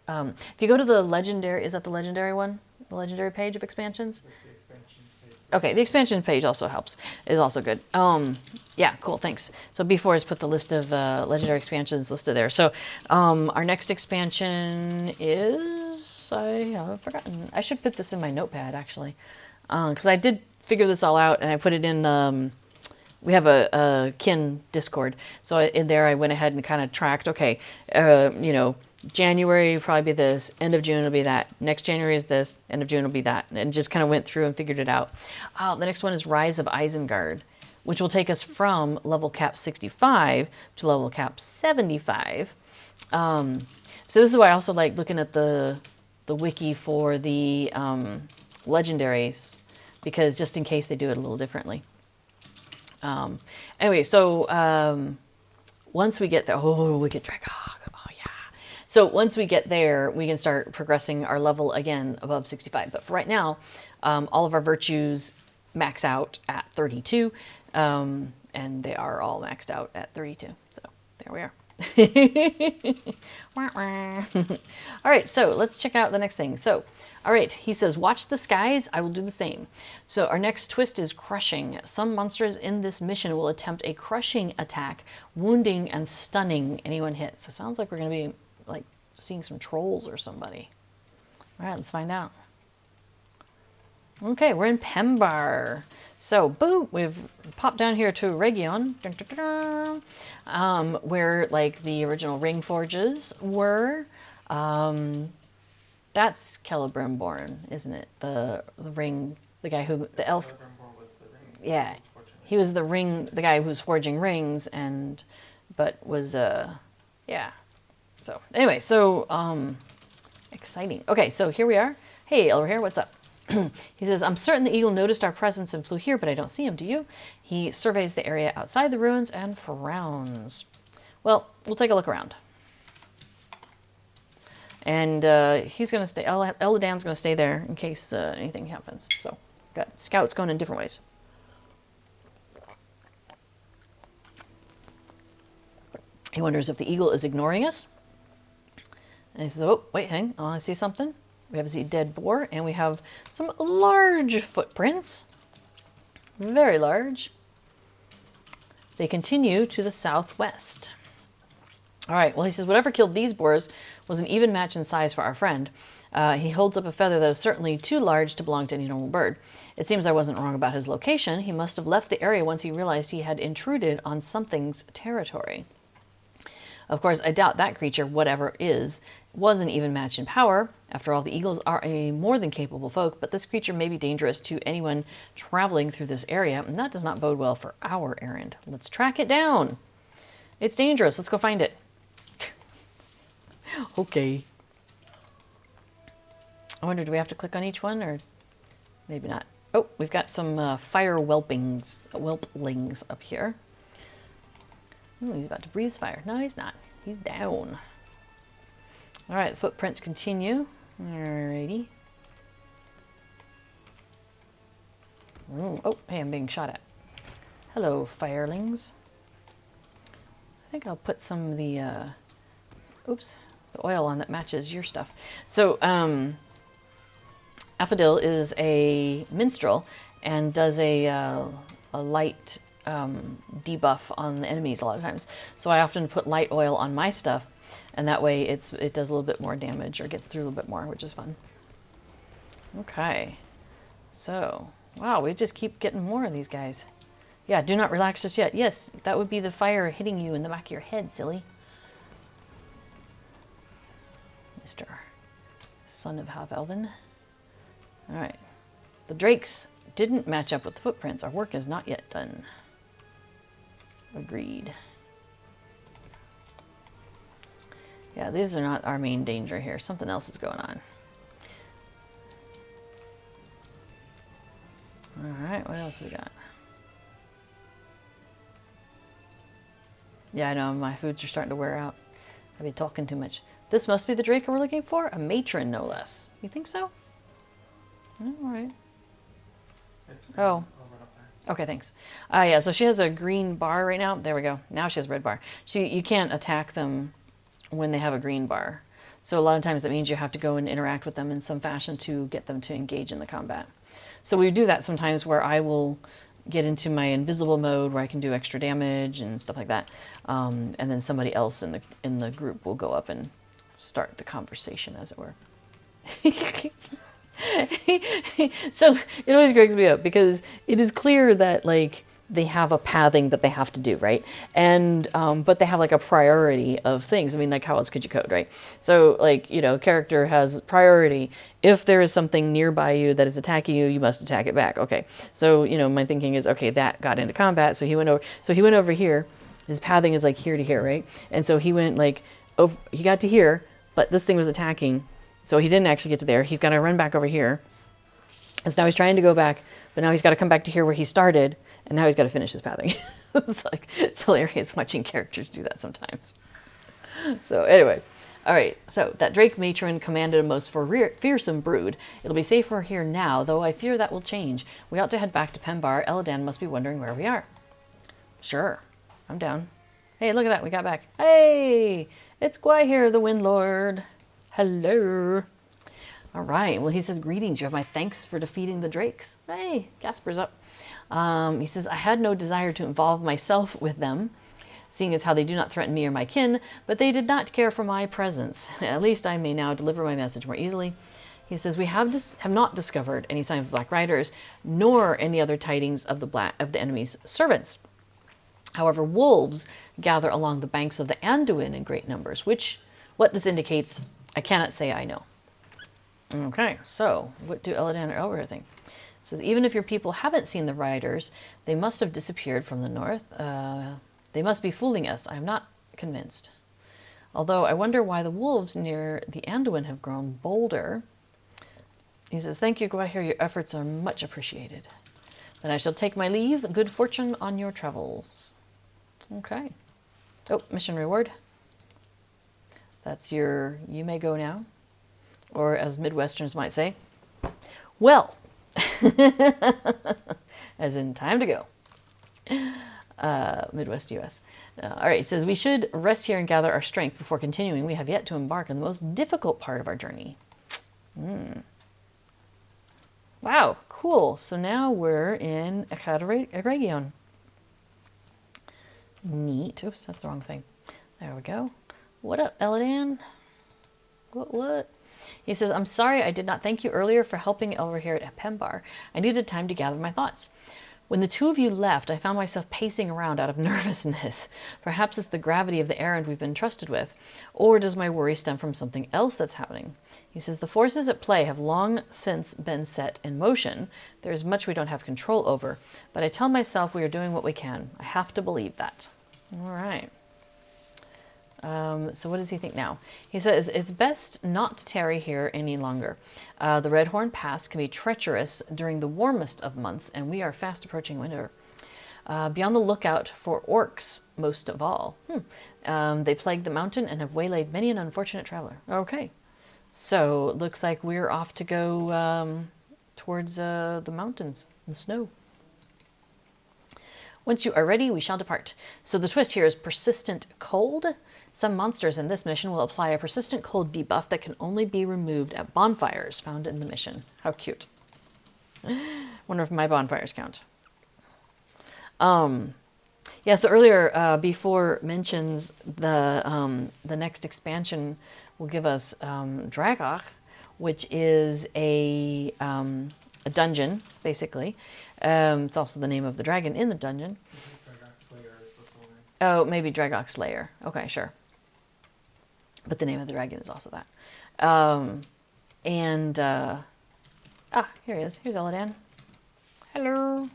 if you go to the legendary, is that the legendary one? The legendary page of expansions? Okay, the expansion page also helps. Is also good. Yeah, cool, thanks. So B4 has put the list of legendary expansions listed there. So our next expansion is, I have forgotten. I should put this in my notepad actually, because I did figure this all out and I put it in. We have a kin Discord, so in there I went ahead and kind of tracked. Okay, you know. January will probably be this, end of June will be that, next January is this, end of June will be that, and just kind of went through and figured it out. The next one is Rise of Isengard, which will take us from level cap 65 to level cap 75. So this is why I also like looking at the wiki for the legendaries, because just in case they do it a little differently. Anyway, so once we get there, Wicked Dragon. So once we get there, we can start progressing our level again above 65. But for right now, all of our virtues max out at 32, and they are all maxed out at 32. So there we are. All right, so let's check out the next thing. So, all right, he says, watch the skies, I will do the same. So our next twist is crushing. Some monsters in this mission will attempt a crushing attack, wounding and stunning anyone hit. So sounds like we're going to be like seeing some trolls or somebody. All right, let's find out. Okay, we're in Pembar. So, boom, we've popped down here to Region, where like the original ring forges were. That's Celebrimborn, isn't it? The ring, the guy who, the elf. Celebrimbor was the ring. Yeah, he was the ring, the guy who was forging rings, but was yeah. So anyway, so exciting. Okay, so here we are. Hey, Elrohir, what's up? He says, I'm certain the eagle noticed our presence and flew here, but I don't see him. Do you? He surveys the area outside the ruins and frowns. Well, we'll take a look around. And he's going to stay, Elladan's going to stay there in case anything happens. So, got scouts going in different ways. He wonders if the eagle is ignoring us. And he says, oh, wait, hang on, I see something. We have a dead boar, and we have some large footprints. Very large. They continue to the southwest. All right, well, he says, whatever killed these boars was an even match in size for our friend. He holds up a feather that is certainly too large to belong to any normal bird. It seems I wasn't wrong about his location. He must have left the area once he realized he had intruded on something's territory. Of course, I doubt that creature, whatever it is, was an even match in power. After all, the eagles are a more than capable folk, but this creature may be dangerous to anyone traveling through this area, and that does not bode well for our errand. Let's track it down. It's dangerous. Let's go find it. Okay. I wonder, do we have to click on each one, or maybe not? Oh, we've got some fire whelplings up here. Oh, he's about to breathe fire. No, he's not. He's down. All right, the footprints continue. Alrighty. Oh, hey, I'm being shot at. Hello, firelings. I think I'll put some of the, the oil on that matches your stuff. So, Affodil is a minstrel and does a light debuff on the enemies a lot of times. So I often put light oil on my stuff, and that way it does a little bit more damage, or gets through a little bit more, which is fun. Okay, so wow, we just keep getting more of these guys. Yeah, do not relax just yet. Yes, that would be the fire hitting you in the back of your head, silly. Mr. Son of Half-Elven. All right. The drakes didn't match up with the footprints. Our work is not yet done. Agreed. Yeah, these are not our main danger here. Something else is going on. Alright, what else we got? Yeah, I know, my foods are starting to wear out. I've been talking too much. This must be the drake we're looking for? A matron, no less. You think so? Alright. Oh. Okay, thanks. Yeah, so she has a green bar right now. There we go. Now she has a red bar. You can't attack them when they have a green bar. So a lot of times that means you have to go and interact with them in some fashion to get them to engage in the combat. So we do that sometimes where I will get into my invisible mode where I can do extra damage and stuff like that. And then somebody else in the group will go up and start the conversation, as it were. So it always cracks me up because it is clear that like they have a pathing that they have to do, right? And but they have like a priority of things. I mean, like how else could you code, right? So like, you know, character has priority. If there is something nearby you that is attacking you, you must attack it back. Okay. So, you know, my thinking is, okay, that got into combat. So he went over here. His pathing is like here to here, right? And so he went like over, he got to here, but this thing was attacking. So he didn't actually get to there. He's got to run back over here. And so now he's trying to go back, but now he's got to come back to here where he started. And now he's got to finish his pathing. It's hilarious watching characters do that sometimes. So anyway, all right. So that drake matron commanded a most fearsome brood. It'll be safer here now, though I fear that will change. We ought to head back to Pembar. Elladan must be wondering where we are. Sure, I'm down. Hey, look at that. We got back. Hey, it's Gwai here, the Wind Lord. Hello. All right. Well, he says, greetings. You have my thanks for defeating the drakes. Hey, Gasper's up. He says, I had no desire to involve myself with them, seeing as how they do not threaten me or my kin, but they did not care for my presence. At least I may now deliver my message more easily. He says, we have not discovered any sign of the Black Riders, nor any other tidings of the enemy's servants. However, wolves gather along the banks of the Anduin in great numbers, what this indicates, I cannot say I know. Okay, so what do Elladan or Elrohir think? It says, even if your people haven't seen the riders, they must have disappeared from the north. They must be fooling us. I am not convinced. Although I wonder why the wolves near the Anduin have grown bolder. He says, thank you, Gwahir. Your efforts are much appreciated. Then I shall take my leave. Good fortune on your travels. Okay. Oh, mission reward. That's your, you may go now. Or as Midwesterners might say, well, as in time to go. Midwest US. All right, it says we should rest here and gather our strength before continuing. We have yet to embark on the most difficult part of our journey. Wow, cool. So now we're in Eregion. Neat. Oops, that's the wrong thing. There we go. What up, Elladan? What? He says, I'm sorry I did not thank you earlier for helping Elrohir at Pembar. I needed time to gather my thoughts. When the two of you left, I found myself pacing around out of nervousness. Perhaps it's the gravity of the errand we've been trusted with. Or does my worry stem from something else that's happening? He says, the forces at play have long since been set in motion. There is much we don't have control over. But I tell myself we are doing what we can. I have to believe that. All right. So what does he think now? He says, it's best not to tarry here any longer. The Redhorn Pass can be treacherous during the warmest of months, and we are fast approaching winter. Be on the lookout for orcs, most of all. They plague the mountain and have waylaid many an unfortunate traveler. Okay. So it looks like we're off to go towards the mountains, the snow. Once you are ready, we shall depart. So the twist here is persistent cold. Some monsters in this mission will apply a persistent cold debuff that can only be removed at bonfires found in the mission. How cute. Wonder if my bonfires count. Yeah, so earlier, before mentions the next expansion will give us Dragach, which is a dungeon, basically. It's also the name of the dragon in the dungeon. Oh, maybe Dragach's Lair. Okay, sure. But the name of the dragon is also that. Ah, here he is. Here's Elladan. Hello.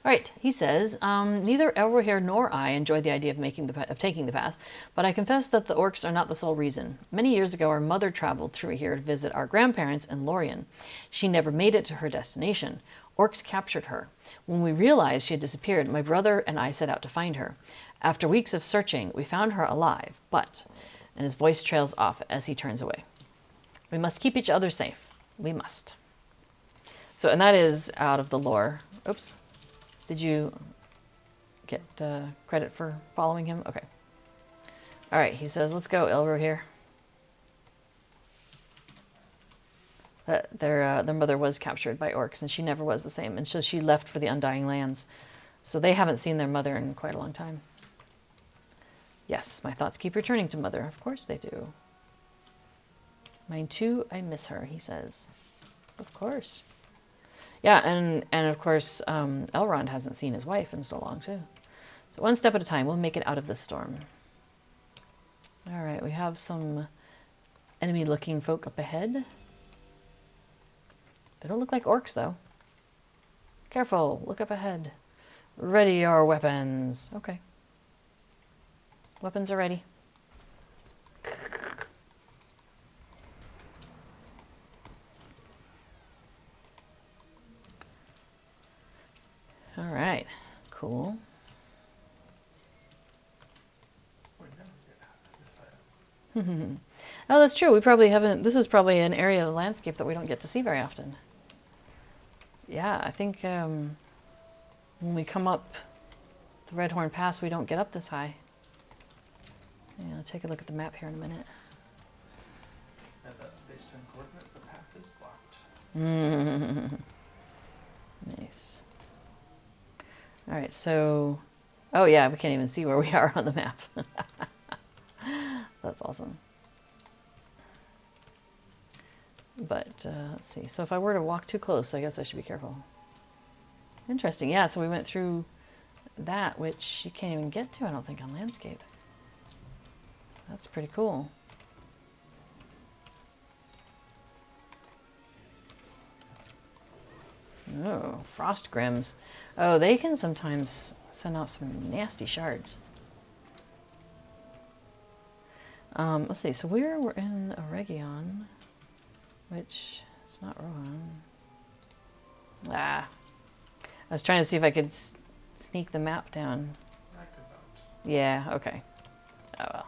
All right, he says, neither Elrohir nor I enjoyed the idea of taking the pass, but I confess that the orcs are not the sole reason. Many years ago, our mother traveled through here to visit our grandparents in Lorien. She never made it to her destination. Orcs captured her. When we realized she had disappeared, my brother and I set out to find her. After weeks of searching, we found her alive, but... And his voice trails off as he turns away. We must keep each other safe. We must. So, and that is out of the lore. Oops. Did you get credit for following him? Okay. All right, he says, let's go, Elrohir. Their mother was captured by orcs, and she never was the same. And so she left for the Undying Lands. So they haven't seen their mother in quite a long time. Yes, my thoughts keep returning to Mother. Of course they do. Mine too, I miss her, he says. Of course. Yeah, and of course, Elrond hasn't seen his wife in so long, too. So one step at a time, we'll make it out of this storm. All right, we have some enemy-looking folk up ahead. They don't look like orcs, though. Careful, look up ahead. Ready your weapons. Okay. Weapons are ready. All right, cool. Oh, that's true. We probably haven't. This is probably an area of the landscape that we don't get to see very often. Yeah, I think when we come up the Redhorn Pass, we don't get up this high. Yeah, take a look at the map here in a minute. At that space-time coordinate, the path is blocked. Nice. All right, so... Oh, yeah, we can't even see where we are on the map. That's awesome. But, let's see. So if I were to walk too close, I guess I should be careful. Interesting. Yeah, so we went through that, which you can't even get to, I don't think, on landscape. That's pretty cool. Oh, frost grims. Oh, they can sometimes send out some nasty shards. Let's see. So we're in Eregion, which is not Rohan. Ah, I was trying to see if I could sneak the map down. I could not. Yeah. Okay. Oh well.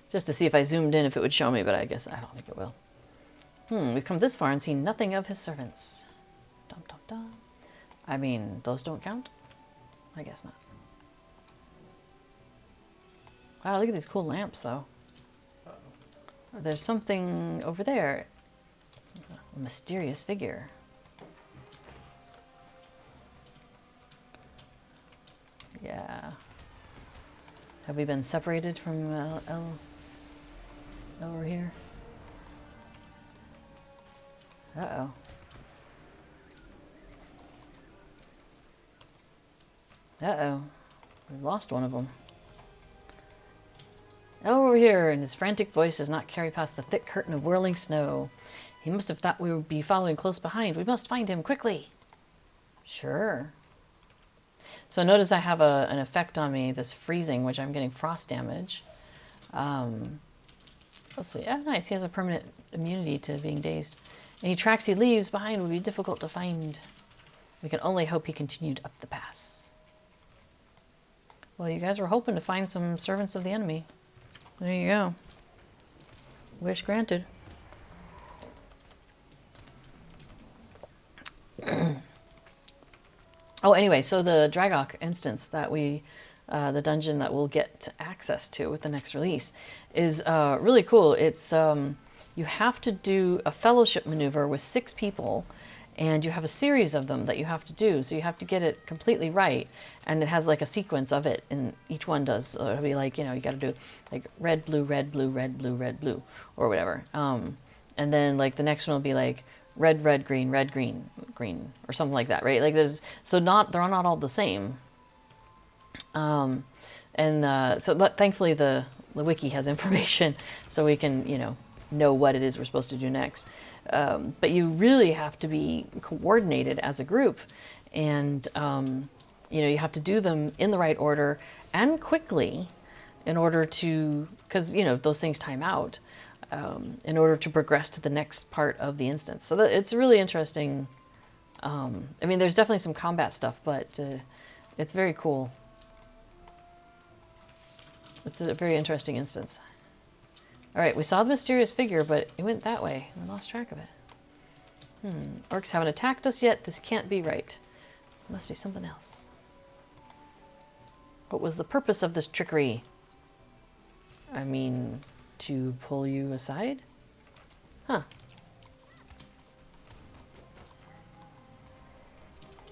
Just to see if I zoomed in, if it would show me, but I guess I don't think it will. We've come this far and seen nothing of his servants. Dum dum dum. I mean, those don't count? I guess not. Wow, look at these cool lamps, though. There's something over there. A mysterious figure. Yeah. Have we been separated from Elrohir? Uh-oh. Uh-oh. We've lost one of them. Elrohir, and his frantic voice does not carry past the thick curtain of whirling snow. He must have thought we would be following close behind. We must find him quickly. Sure. So notice I have an effect on me, this freezing, which I'm getting frost damage. Let's see. Oh, nice. He has a permanent immunity to being dazed. Any tracks he leaves behind will be difficult to find. We can only hope he continued up the pass. Well, you guys were hoping to find some servants of the enemy. There you go. Wish granted. Oh, anyway, so the Dragok instance that we, the dungeon that we'll get access to with the next release is really cool. It's, you have to do a fellowship maneuver with 6 people, and you have a series of them that you have to do. So you have to get it completely right, and it has like a sequence of it, and each one does. So it'll be like, you know, you got to do like red, blue, red, blue, red, blue, red, blue, or whatever. And then like the next one will be like red, red, green, green, or something like that, right? Like there's, so they're not all the same. Thankfully the wiki has information so we can, you know, know what it is we're supposed to do next. But you really have to be coordinated as a group, and you have to do them in the right order and quickly in order to, because those things time out, in order to progress to the next part of the instance. So it's really interesting. There's definitely some combat stuff, but it's very cool. It's a very interesting instance. All right, we saw the mysterious figure, but it went that way. We lost track of it. Orcs haven't attacked us yet. This can't be right. It must be something else. What was the purpose of this trickery? To pull you aside? Huh.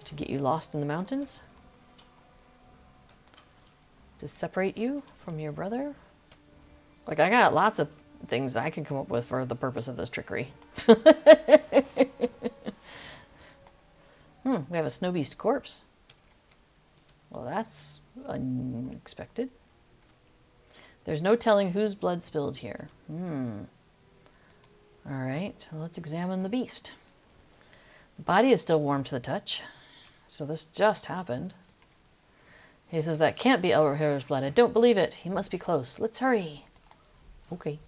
To get you lost in the mountains? To separate you from your brother? Like, I got lots of things I can come up with for the purpose of this trickery. We have a snow beast corpse. Well, that's unexpected. There's no telling whose blood spilled here. All right, well, let's examine the beast. The body is still warm to the touch, so this just happened. He says that can't be Elrohir's blood. I don't believe it. He must be close. Let's hurry. Okay.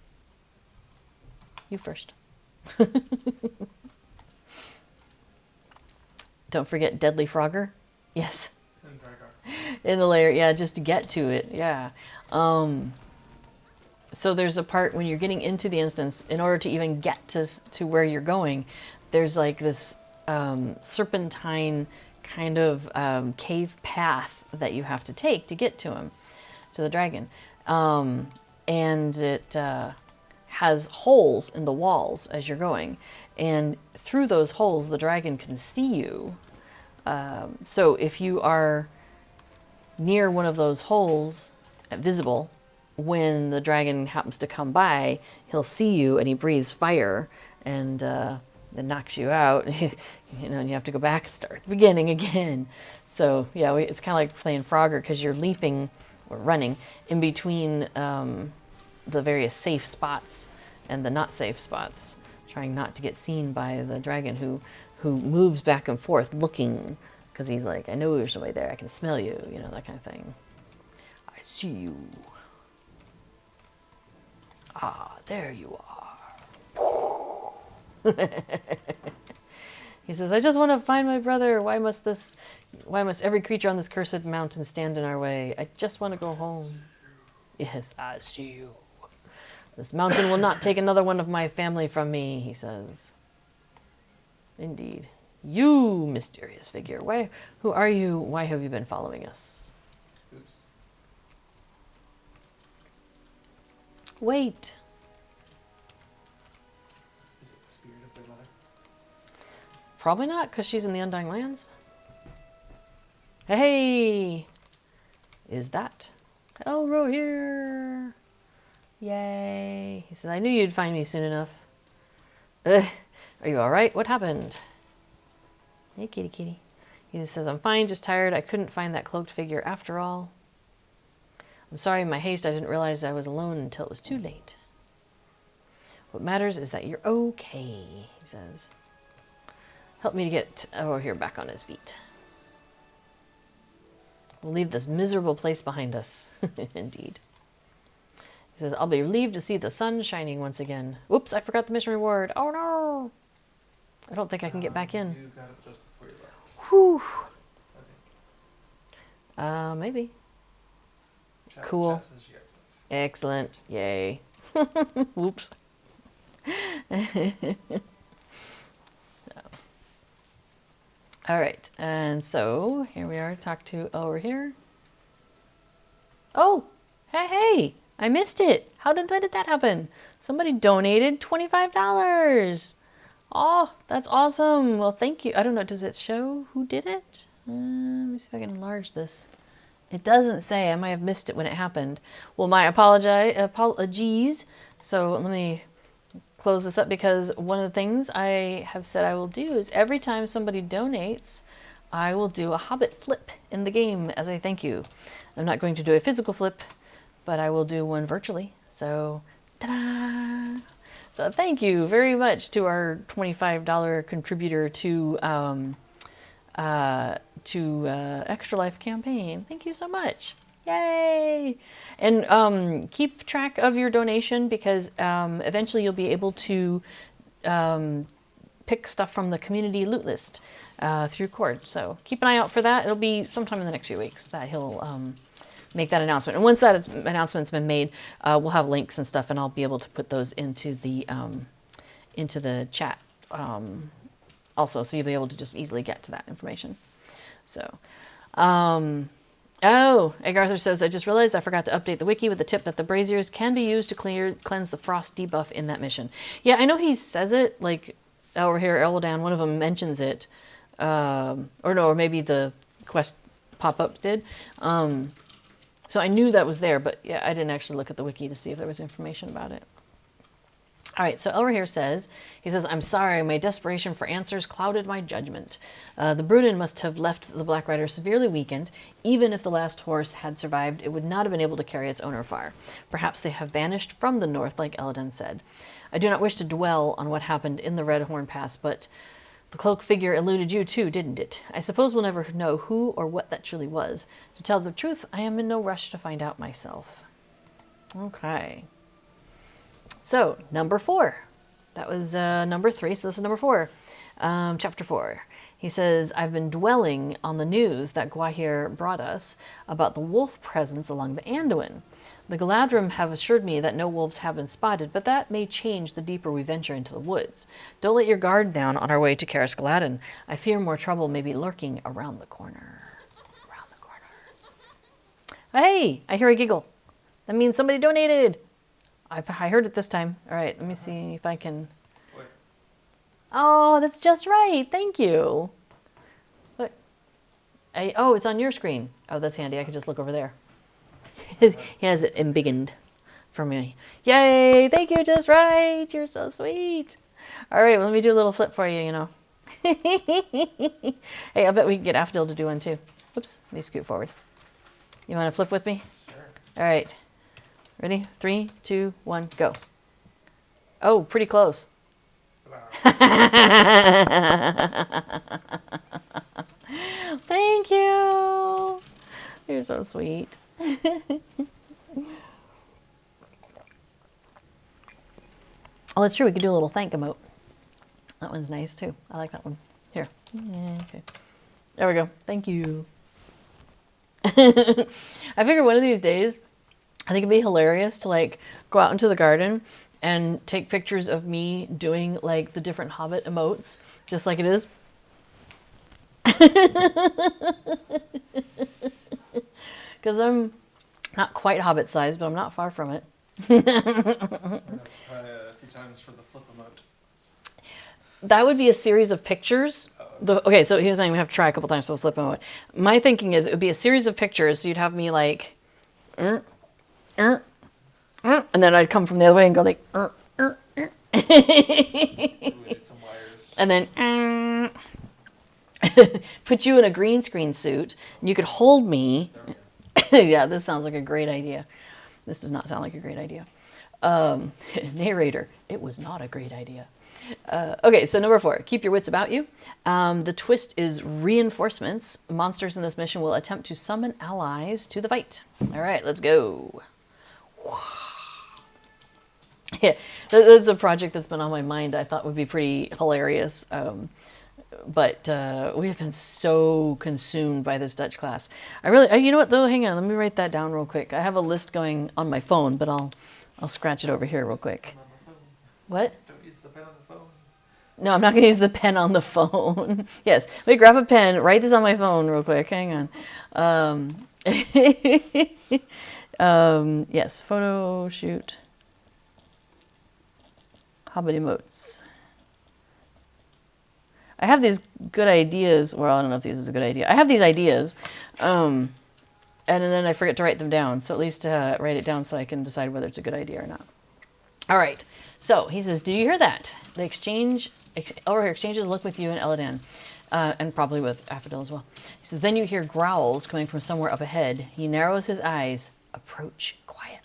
You first. Don't forget Deadly Frogger. Yes. In the lair, yeah, just to get to it, yeah. So there's a part when you're getting into the instance, in order to even get to where you're going, there's like this serpentine kind of cave path that you have to take to get to him, to the dragon. And it has holes in the walls as you're going. And through those holes, the dragon can see you. So if you are near one of those holes, visible, when the dragon happens to come by, he'll see you and he breathes fire and then knocks you out. And you have to go back and start at the beginning again. So yeah, it's kind of like playing Frogger, because you're leaping or running in between the various safe spots and the not safe spots, trying not to get seen by the dragon who moves back and forth looking, because he's like, I know there's somebody there, I can smell you, that kind of thing. I see you. Ah, there you are. He says, I just want to find my brother. Why must every creature on this cursed mountain stand in our way? I just want to go home. Yes, I see you. This mountain will not take another one of my family from me, he says. Indeed. You, mysterious figure. Who are you? Why have you been following us? Oops. Wait. Is it the spirit of their mother? Probably not, because she's in the Undying Lands. Hey! Is that Elrohir? Yay. He says, I knew you'd find me soon enough. Are you alright? What happened? Hey, kitty, kitty. He says, I'm fine, just tired. I couldn't find that cloaked figure after all. I'm sorry in my haste. I didn't realize I was alone until it was too late. What matters is that you're okay, he says. Help me to get Elrohir back on his feet. We'll leave this miserable place behind us. Indeed. He says, I'll be relieved to see the sun shining once again. Whoops, I forgot the mission reward. Oh no! I don't think I can get back in. You got it just before you left. Whew. I think. Maybe. Chat Cool. says you got stuff. Excellent. Yay. Whoops. All right, and so here we are to talk to Elrohir. Oh, hey, I missed it. When did that happen? Somebody donated $25. Oh, that's awesome. Well, thank you. I don't know, does it show who did it? Let me see if I can enlarge this. It doesn't say. I might have missed it when it happened. Well, my apologies. So let me close this up, because one of the things I have said I will do is every time somebody donates, I will do a Hobbit flip in the game as a thank you. I'm not going to do a physical flip, but I will do one virtually. So, ta-da! So thank you very much to our $25 contributor to Extra Life campaign. Thank you so much. Yay! And keep track of your donation because eventually you'll be able to pick stuff from the community loot list through Cord. So keep an eye out for that. It'll be sometime in the next few weeks that he'll make that announcement. And once that announcement's been made, we'll have links and stuff, and I'll be able to put those into the chat also, so you'll be able to just easily get to that information. So, oh, Egg Arthur says, I just realized I forgot to update the wiki with the tip that the braziers can be used to cleanse the frost debuff in that mission. Yeah, I know he says it, like Elrohir Elladan, one of them mentions it. Or maybe the quest pop-up did. So I knew that was there, but yeah, I didn't actually look at the wiki to see if there was information about it. All right, so Elrohir says, I'm sorry, my desperation for answers clouded my judgment. The Bruinen must have left the Black Rider severely weakened. Even if the last horse had survived, it would not have been able to carry its owner far. Perhaps they have banished from the north, like Elladan said. I do not wish to dwell on what happened in the Red Horn Pass, but the cloaked figure eluded you too, didn't it? I suppose we'll never know who or what that truly was. To tell the truth, I am in no rush to find out myself. Okay. So, number 4. That was number 3, so this is number 4. Chapter 4. He says, I've been dwelling on the news that Gwaihir brought us about the wolf presence along the Anduin. The Galadrim have assured me that no wolves have been spotted, but that may change the deeper we venture into the woods. Don't let your guard down on our way to Caras Galadin. I fear more trouble may be lurking around the corner. Around the corner. Hey, I hear a giggle. That means somebody donated. I heard it this time. All right, let me see if I can. What? Oh, that's just right. Thank you. What? Oh, it's on your screen. Oh, that's handy. I can just look over there. He has it embiggened for me. Yay! Thank you, just right. You're so sweet. All right, well, let me do a little flip for you, you know. Hey, I bet we can get Affdil to do one too. Oops, let me scoot forward. You want to flip with me? Sure. All right. Ready? 3, 2, 1, go. Oh, pretty close. Thank you. You're so sweet. Oh, that's true. We could do a little thank emote. That one's nice too. I like that one. Here. Okay. There we go. Thank you. I figure one of these days, I think it'd be hilarious to like go out into the garden and take pictures of me doing like the different Hobbit emotes, just like it is. Because I'm not quite Hobbit size, but I'm not far from it. I'm going to try a few times for the flip emote. That would be a series of pictures. Okay, so he was saying we have to try a couple times for the flip emote. My thinking is it would be a series of pictures, so you'd have me like, and then I'd come from the other way and go like, and then put you in a green screen suit, and you could hold me. Yeah, this sounds like a great idea. This does not sound like a great idea. Narrator, it was not a great idea. Okay, so number 4, keep your wits about you. The twist is reinforcements. Monsters in this mission will attempt to summon allies to the fight. All right, let's go. Yeah, that's a project that's been on my mind. I thought would be pretty hilarious. But we have been so consumed by this Dutch class. You know what though? Hang on, let me write that down real quick. I have a list going on my phone, but I'll scratch it over here real quick. What? Don't use the pen on the phone. No, I'm not going to use the pen on the phone. Yes, let me grab a pen, write this on my phone real quick. Hang on. Yes, photo shoot. Hobbit emotes. I have these good ideas. Well, I don't know if this is a good idea. I have these ideas, and then I forget to write them down. So at least write it down so I can decide whether it's a good idea or not. All right. So he says, do you hear that? The Elrohir exchanges look with you and Elladan, and probably with Affdil as well. He says, then you hear growls coming from somewhere up ahead. He narrows his eyes. Approach quietly.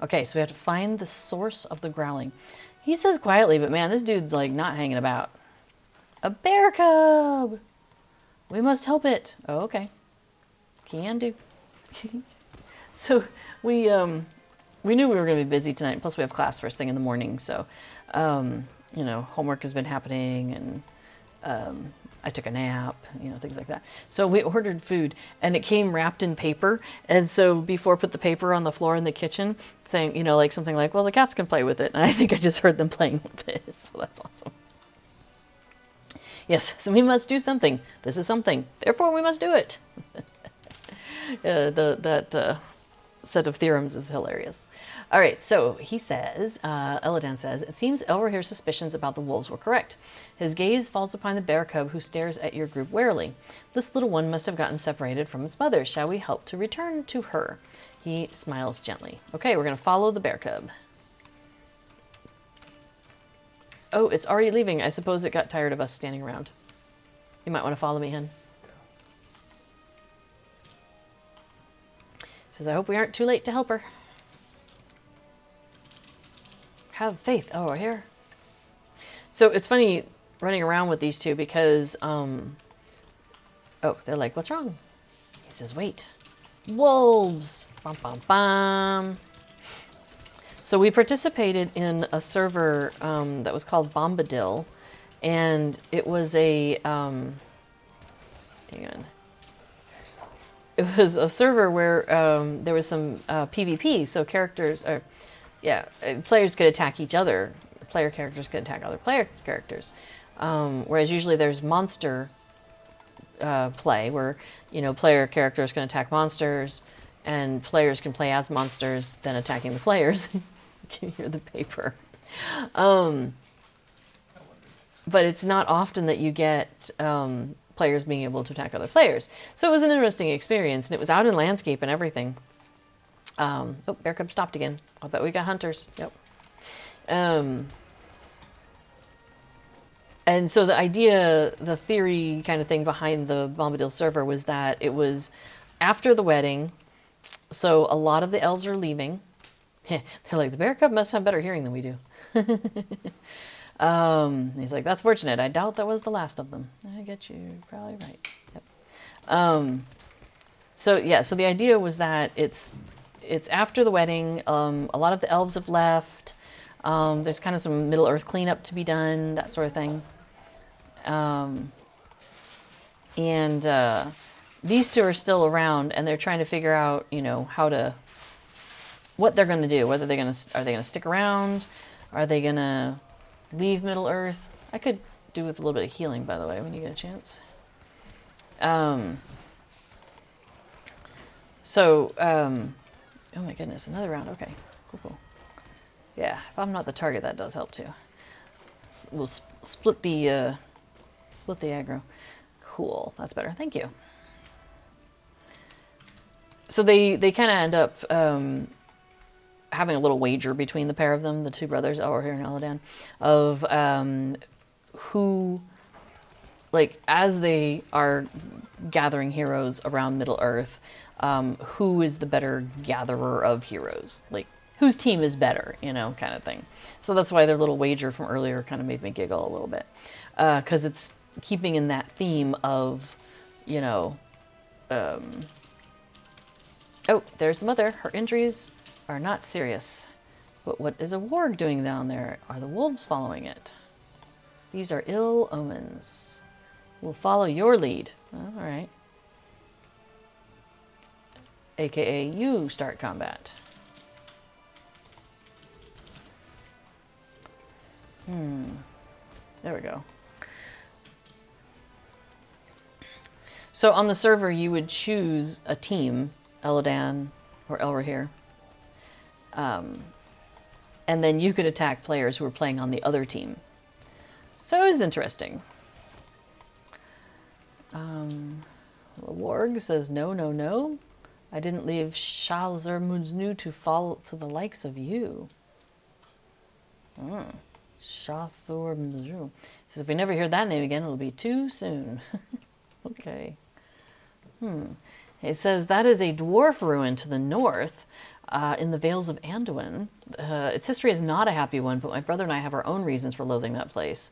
Okay, so we have to find the source of the growling. He says quietly, but man, this dude's like not hanging about. A bear cub! We must help it. Oh, okay. Can do. So we knew we were going to be busy tonight. Plus, we have class first thing in the morning. So, you know, homework has been happening, and I took a nap, you know, things like that. So we ordered food, and it came wrapped in paper. And so before put the paper on the floor in the kitchen, thing, you know, like something like, well, the cats can play with it. And I think I just heard them playing with it. So that's awesome. Yes, so we must do something. This is something. Therefore, we must do it. That set of theorems is hilarious. All right, so he says, Elladan says, it seems Elrohir's suspicions about the wolves were correct. His gaze falls upon the bear cub who stares at your group warily. This little one must have gotten separated from its mother. Shall we help to return to her? He smiles gently. Okay, we're going to follow the bear cub. Oh, it's already leaving. I suppose it got tired of us standing around. You might want to follow me, hen. Says, I hope we aren't too late to help her. Have faith. Oh, we're here. So it's funny running around with these two because, oh, they're like, what's wrong? He says, wait. Wolves. Bum, bum, bum. So we participated in a server that was called Bombadil, and it was a, hang on. It was a server where there was some PvP, so characters, or players could attack each other. Player characters could attack other player characters. Whereas usually there's monster play, where, you know, player characters can attack monsters, and players can play as monsters, then attacking the players. You can hear the paper. But it's not often that you get players being able to attack other players. So it was an interesting experience, and it was out in landscape and everything. Oh, bear cub stopped again. I'll bet we got hunters. Yep. And so the idea, the theory kind of thing behind the Bombadil server was that it was after the wedding, so a lot of the elves are leaving. They're like, the bear cub must have better hearing than we do. He's like, that's fortunate. I doubt that was the last of them. I get you. Probably right. Yep. So the idea was that it's after the wedding. A lot of the elves have left. There's kind of some Middle Earth cleanup to be done, that sort of thing. These two are still around, and they're trying to figure out, you know, what they're going to do. Whether are they going to stick around? Are they going to leave Middle Earth? I could do with a little bit of healing, by the way, when you get a chance. Oh my goodness, another round. Okay, cool. Yeah, if I'm not the target, that does help too. We'll split the aggro. Cool, that's better. Thank you. So they kind of end up having a little wager between the pair of them, the two brothers, Elrohir and Elladan, of who, like, as they are gathering heroes around Middle Earth, who is the better gatherer of heroes? Like, whose team is better, you know, kind of thing. So that's why their little wager from earlier kind of made me giggle a little bit. Because it's keeping in that theme of, you know, oh, there's the mother. Her injuries are not serious. But what is a warg doing down there? Are the wolves following it? These are ill omens. We'll follow your lead. All right. AKA you start combat. There we go. So on the server, you would choose a team, Elladan or Elrohir. And then you could attack players who were playing on the other team. So it was interesting. The warg says, no, no, no. I didn't leave Shalzer Mudznu to fall to the likes of you. Shathor Mzru. Says, if we never hear that name again, it'll be too soon. Okay. It says that is a dwarf ruin to the north. in the Vales of Anduin. Its history is not a happy one, but my brother and I have our own reasons for loathing that place.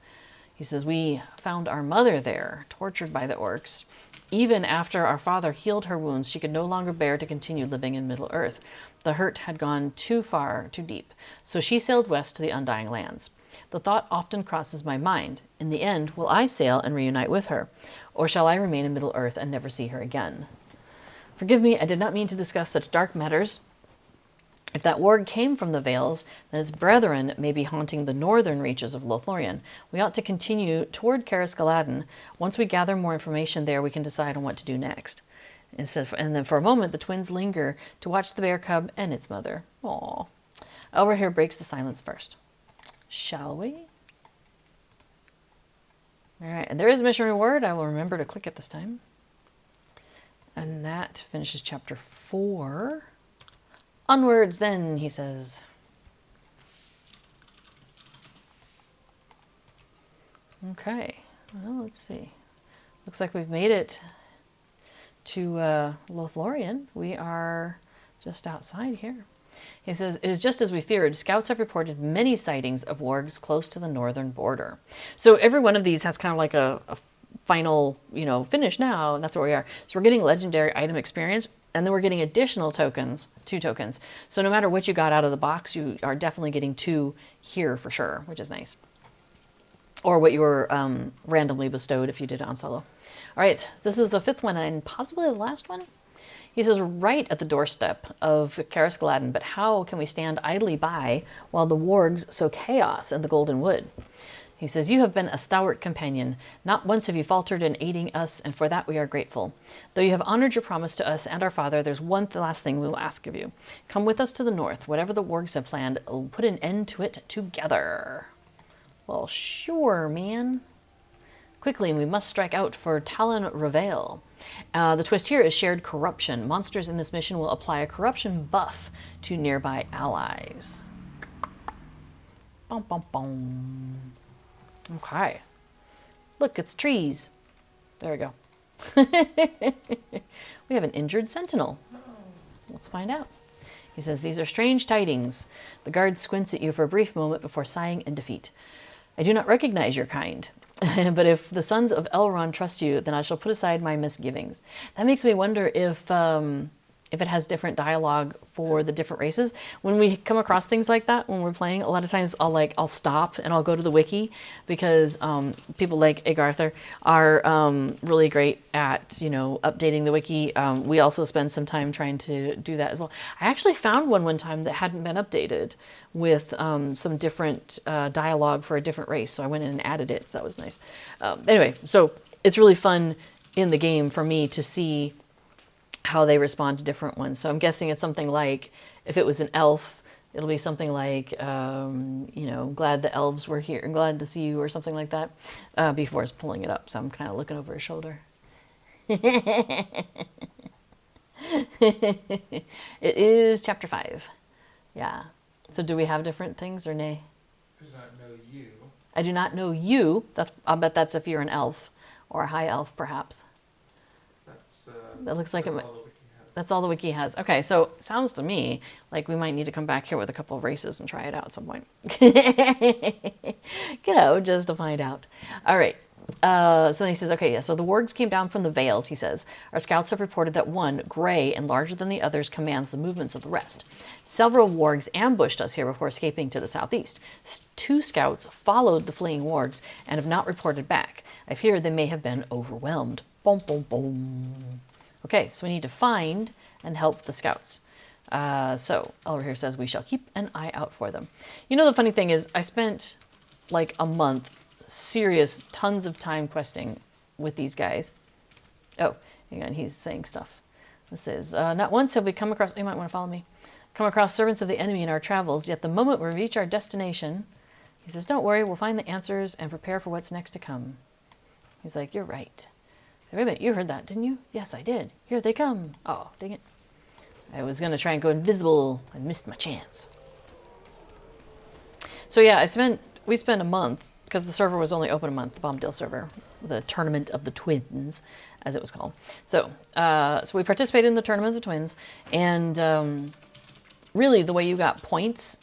He says, we found our mother there, tortured by the orcs. Even after our father healed her wounds, she could no longer bear to continue living in Middle-earth. The hurt had gone too far, too deep, so she sailed west to the Undying Lands. The thought often crosses my mind. In the end, will I sail and reunite with her? Or shall I remain in Middle-earth and never see her again? Forgive me, I did not mean to discuss such dark matters. If that warg came from the Vales, then its brethren may be haunting the northern reaches of Lothlorien. We ought to continue toward Caras Galadden. Once we gather more information there, we can decide on what to do next. And then for a moment, the twins linger to watch the bear cub and its mother. Aww. Elrohir breaks the silence first. Shall we? All right, and there is a mission reward. I will remember to click it this time. And that finishes chapter 4. Onwards then, he says. Okay, well, let's see. Looks like we've made it to Lothlorien. We are just outside here. He says, it is just as we feared. Scouts have reported many sightings of wargs close to the northern border. So every one of these has kind of like a final, finish now, and that's where we are. So we're getting legendary item experience, and then we're getting additional tokens, 2 tokens. So no matter what you got out of the box, you are definitely getting 2 here for sure, which is nice. Or what you were randomly bestowed if you did it on solo. All right, this is the 5th one and possibly the last one. He says, right at the doorstep of Caras Galadden, but how can we stand idly by while the wargs sow chaos in the Golden Wood? He says, you have been a stalwart companion. Not once have you faltered in aiding us, and for that we are grateful. Though you have honored your promise to us and our father, there's one last thing we will ask of you. Come with us to the north. Whatever the wargs have planned, we'll put an end to it together. Well, sure, man. Quickly, we must strike out for Talon Reveal. The twist here is shared corruption. Monsters in this mission will apply a corruption buff to nearby allies. Bum, bum, bum. Okay. Look, it's trees. There we go. We have an injured sentinel. Let's find out. He says, these are strange tidings. The guard squints at you for a brief moment before sighing in defeat. I do not recognize your kind. But if the sons of Elrond trust you, then I shall put aside my misgivings. That makes me wonder if it has different dialogue for the different races. When we come across things like that, when we're playing, a lot of times I'll stop and I'll go to the wiki because people like Agartha are really great at updating the wiki. We also spend some time trying to do that as well. I actually found one time that hadn't been updated with some different dialogue for a different race, so I went in and added it. So that was nice. Anyway, so it's really fun in the game for me to see how they respond to different ones. So I'm guessing it's something like, if it was an elf, it'll be something like, glad the elves were here, glad to see you, or something like that, before it's pulling it up. So I'm kind of looking over his shoulder. It is chapter 5. Yeah. So do we have different things or nay? I do not know you. I do not know you. I'll bet that's if you're an elf or a high elf, perhaps. That looks like that's all the wiki has. Okay, so sounds to me like we might need to come back here with a couple of races and try it out at some point. Just to find out. All right. So he says, okay, yeah, so the wargs came down from the Vales, he says. Our scouts have reported that one, gray and larger than the others, commands the movements of the rest. Several wargs ambushed us here before escaping to the southeast. 2 scouts followed the fleeing wargs and have not reported back. I fear they may have been overwhelmed. Boom, boom, boom. Okay, so we need to find and help the scouts. So Elrohir says we shall keep an eye out for them. The funny thing is I spent like a month, tons of time questing with these guys. Oh, hang on, he's saying stuff. This is, not once have we come across, you might want to follow me, come across servants of the enemy in our travels, yet the moment we reach our destination, he says, don't worry, we'll find the answers and prepare for what's next to come. He's like, you're right. Wait a minute, you heard that, didn't you? Yes, I did. Here they come. Oh, dang it. I was going to try and go invisible. I missed my chance. So yeah, we spent a month, because the server was only open a month, the Bombadil server, the Tournament of the Twins, as it was called. So we participated in the Tournament of the Twins, and really the way you got points,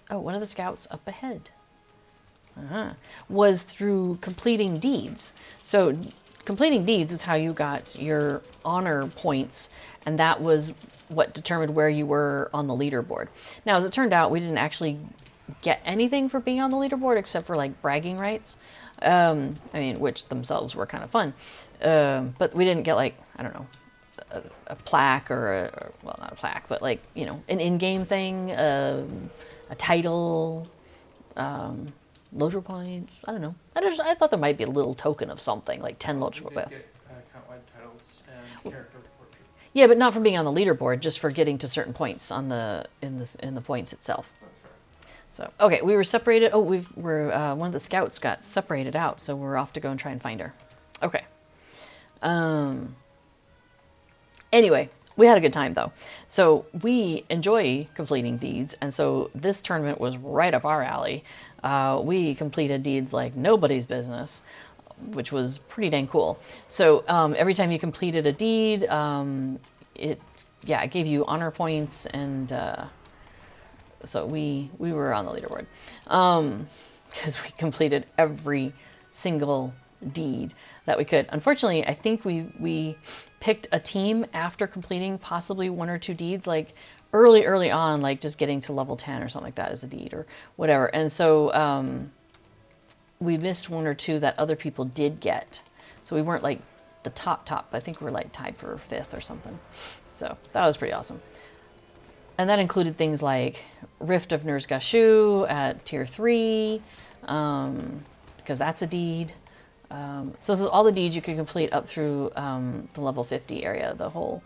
oh, one of the scouts up ahead, was through completing deeds. So completing deeds was how you got your honor points, and that was what determined where you were on the leaderboard. Now, as it turned out, we didn't actually get anything for being on the leaderboard except for like bragging rights. I mean, which themselves were kind of fun. But we didn't get like, I don't know, a plaque or well, not a plaque, but like, you know, an in-game thing, a title, Lotro points. I don't know. I thought there might be a little token of something, like 10 Lotro points. We did get account-wide titles and character portrait. Yeah, but not for being on the leaderboard, just for getting to certain points on in the points itself. That's fair. So okay, we were separated. Oh, we're one of the scouts got separated out, so we're off to go and try and find her. Okay. Anyway, we had a good time though. So we enjoy completing deeds, and so this tournament was right up our alley. We completed deeds like nobody's business, which was pretty dang cool. So every time you completed a deed, it gave you honor points, and so we were on the leaderboard because we completed every single deed that we could. Unfortunately, I think we picked a team after completing possibly one or two deeds, like early on, like just getting to level 10 or something like that as a deed or whatever. And so we missed one or two that other people did get. So we weren't like the top. I think we're like tied for 5th or something. So that was pretty awesome. And that included things like Rift of Ner'zgashu at tier 3, because that's a deed. So this is all the deeds you can complete up through the level 50 area, the whole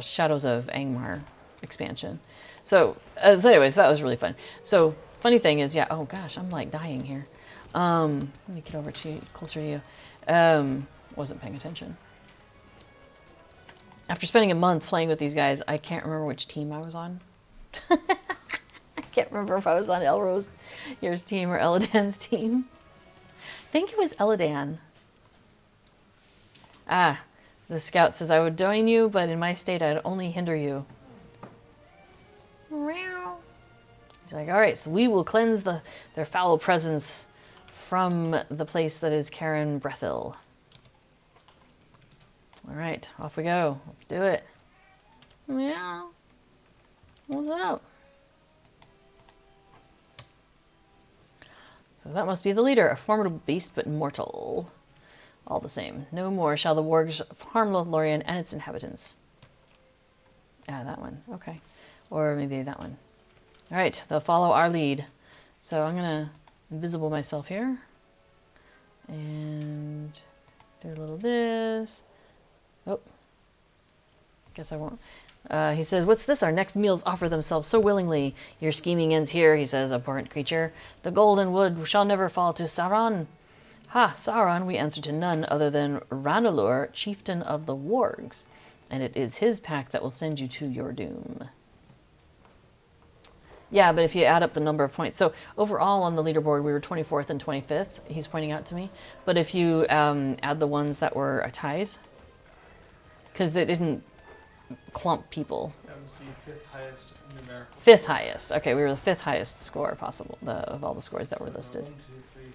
Shadows of Angmar expansion. So anyways, that was really fun. So funny thing is, oh gosh, I'm like dying here. Let me get over closer to you. Wasn't paying attention. After spending a month playing with these guys, I can't remember which team I was on. I can't remember if I was on Elrohir's team or Elladan's team. I think it was Elladan. The scout says, I would join you, but in my state, I'd only hinder you. He's like, all right, so we will cleanse their foul presence from the place that is Karen Brethil. All right, off we go. Let's do it. Yeah. What's up? So that must be the leader, a formidable beast, but mortal. All the same. No more shall the wargs harm Lothlorien and its inhabitants. That one. Okay. Or maybe that one. All right, they'll follow our lead. So I'm going to invisible myself here. And do a little this. Oh. Guess I won't. He says, what's this? Our next meals offer themselves so willingly. Your scheming ends here, he says, abhorrent creature. The golden wood shall never fall to Sauron. Ha, Sauron, we answer to none other than Ranulur, chieftain of the wargs. And it is his pack that will send you to your doom. Yeah, but if you add up the number of points. So overall on the leaderboard, we were 24th and 25th, he's pointing out to me. But if you add the ones that were ties, because they didn't clump people. That was the 5th highest numerical. 5th highest. Okay, we were the 5th highest score possible of all the scores that were listed. 1, 2, 3, 4,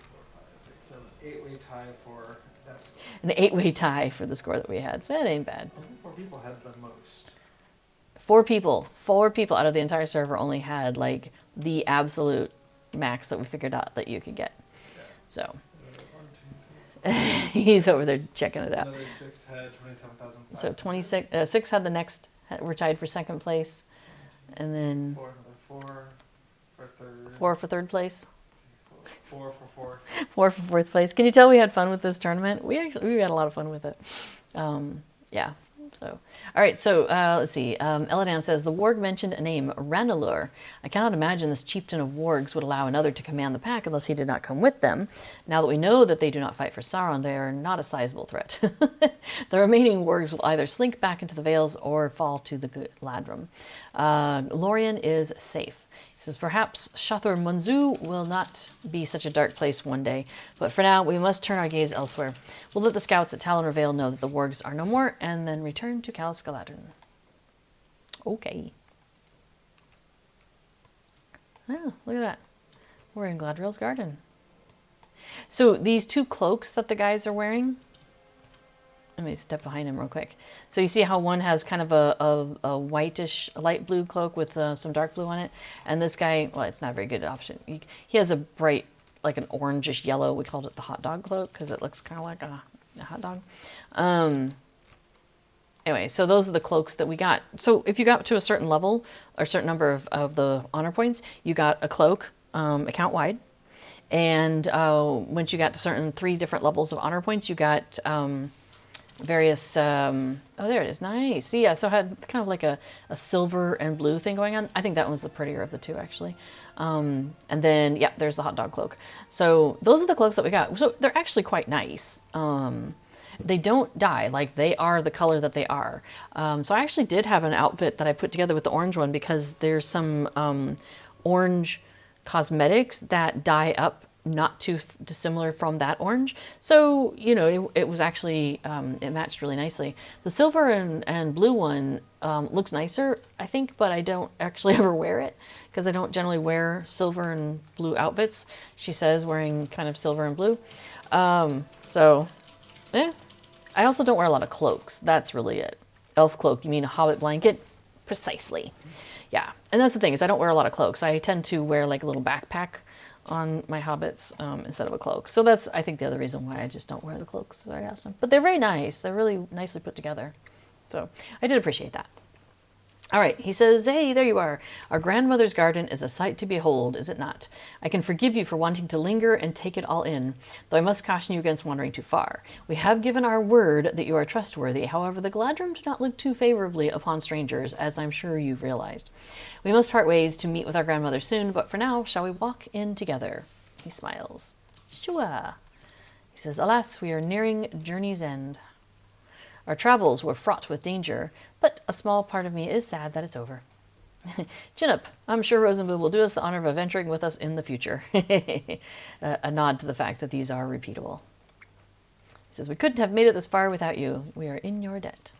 5, 6, 7, 8-way tie for that score. An 8-way tie for the score that we had. So that ain't bad. I think 4 people had the most. 4 people out of the entire server only had like the absolute max that we figured out that you could get. Yeah. So 1, 2, 3, 4, he's over there checking it out. another 6 had 27,000. So 26, 6 had the next. We're tied for 2nd place, and then 4, another 4 for 3rd. 4 for 3rd place. 4 for 4th. 4 for 4th place. Can you tell we had fun with this tournament? We had a lot of fun with it. Yeah. So, all right. So let's see. Elladan says the warg mentioned a name, Ranulur. I cannot imagine this chieftain of wargs would allow another to command the pack unless he did not come with them. Now that we know that they do not fight for Sauron, they are not a sizable threat. The remaining wargs will either slink back into the Vales or fall to the Ladrum. Lorien is safe. He says, perhaps Shathur Munzu will not be such a dark place one day, but for now we must turn our gaze elsewhere. We'll let the scouts at Talon Reveal know that the wargs are no more, and then return to Cal Skaladrin. Okay. Oh, look at that. We're in Gladriel's garden. So these two cloaks that the guys are wearing, let me step behind him real quick. So you see how one has kind of a whitish, a light blue cloak with some dark blue on it? And this guy, well, it's not a very good option. He has a bright, like an orangish yellow. We called it the hot dog cloak because it looks kind of like a hot dog. Anyway, so those are the cloaks that we got. So if you got to a certain level, or a certain number of the honor points, you got a cloak, account-wide. And once you got to certain 3 different levels of honor points, you got various, oh, there it is, nice. See, yeah, so it had kind of like a silver and blue thing going on. I think that one's the prettier of the two, actually. And then, yeah, there's the hot dog cloak. So those are the cloaks that we got. So they're actually quite nice. They don't dye, like they are the color that they are. So I actually did have an outfit that I put together with the orange one because there's some orange cosmetics that dye up not too dissimilar from that orange. So, you know, it was actually, it matched really nicely. The silver and blue one looks nicer, I think, but I don't actually ever wear it because I don't generally wear silver and blue outfits. She says wearing kind of silver and blue. I also don't wear a lot of cloaks. That's really it. Elf cloak, you mean a hobbit blanket? Precisely. Yeah, and that's the thing is I don't wear a lot of cloaks. I tend to wear like a little backpack on my hobbits instead of a cloak. So that's, I think, the other reason why I just don't wear the cloaks very often. But they're very nice. They're really nicely put together. So I did appreciate that. All right, he says, hey, there you are. Our grandmother's garden is a sight to behold, is it not? I can forgive you for wanting to linger and take it all in, though I must caution you against wandering too far. We have given our word that you are trustworthy. However, the Gladrim do not look too favorably upon strangers, as I'm sure you've realized. We must part ways to meet with our grandmother soon, but for now, shall we walk in together? He smiles. Sure. He says, alas, we are nearing journey's end. Our travels were fraught with danger, but a small part of me is sad that it's over. Chin up. I'm sure Rosenblum will do us the honor of adventuring with us in the future. A nod to the fact that these are repeatable. He says, we couldn't have made it this far without you. We are in your debt.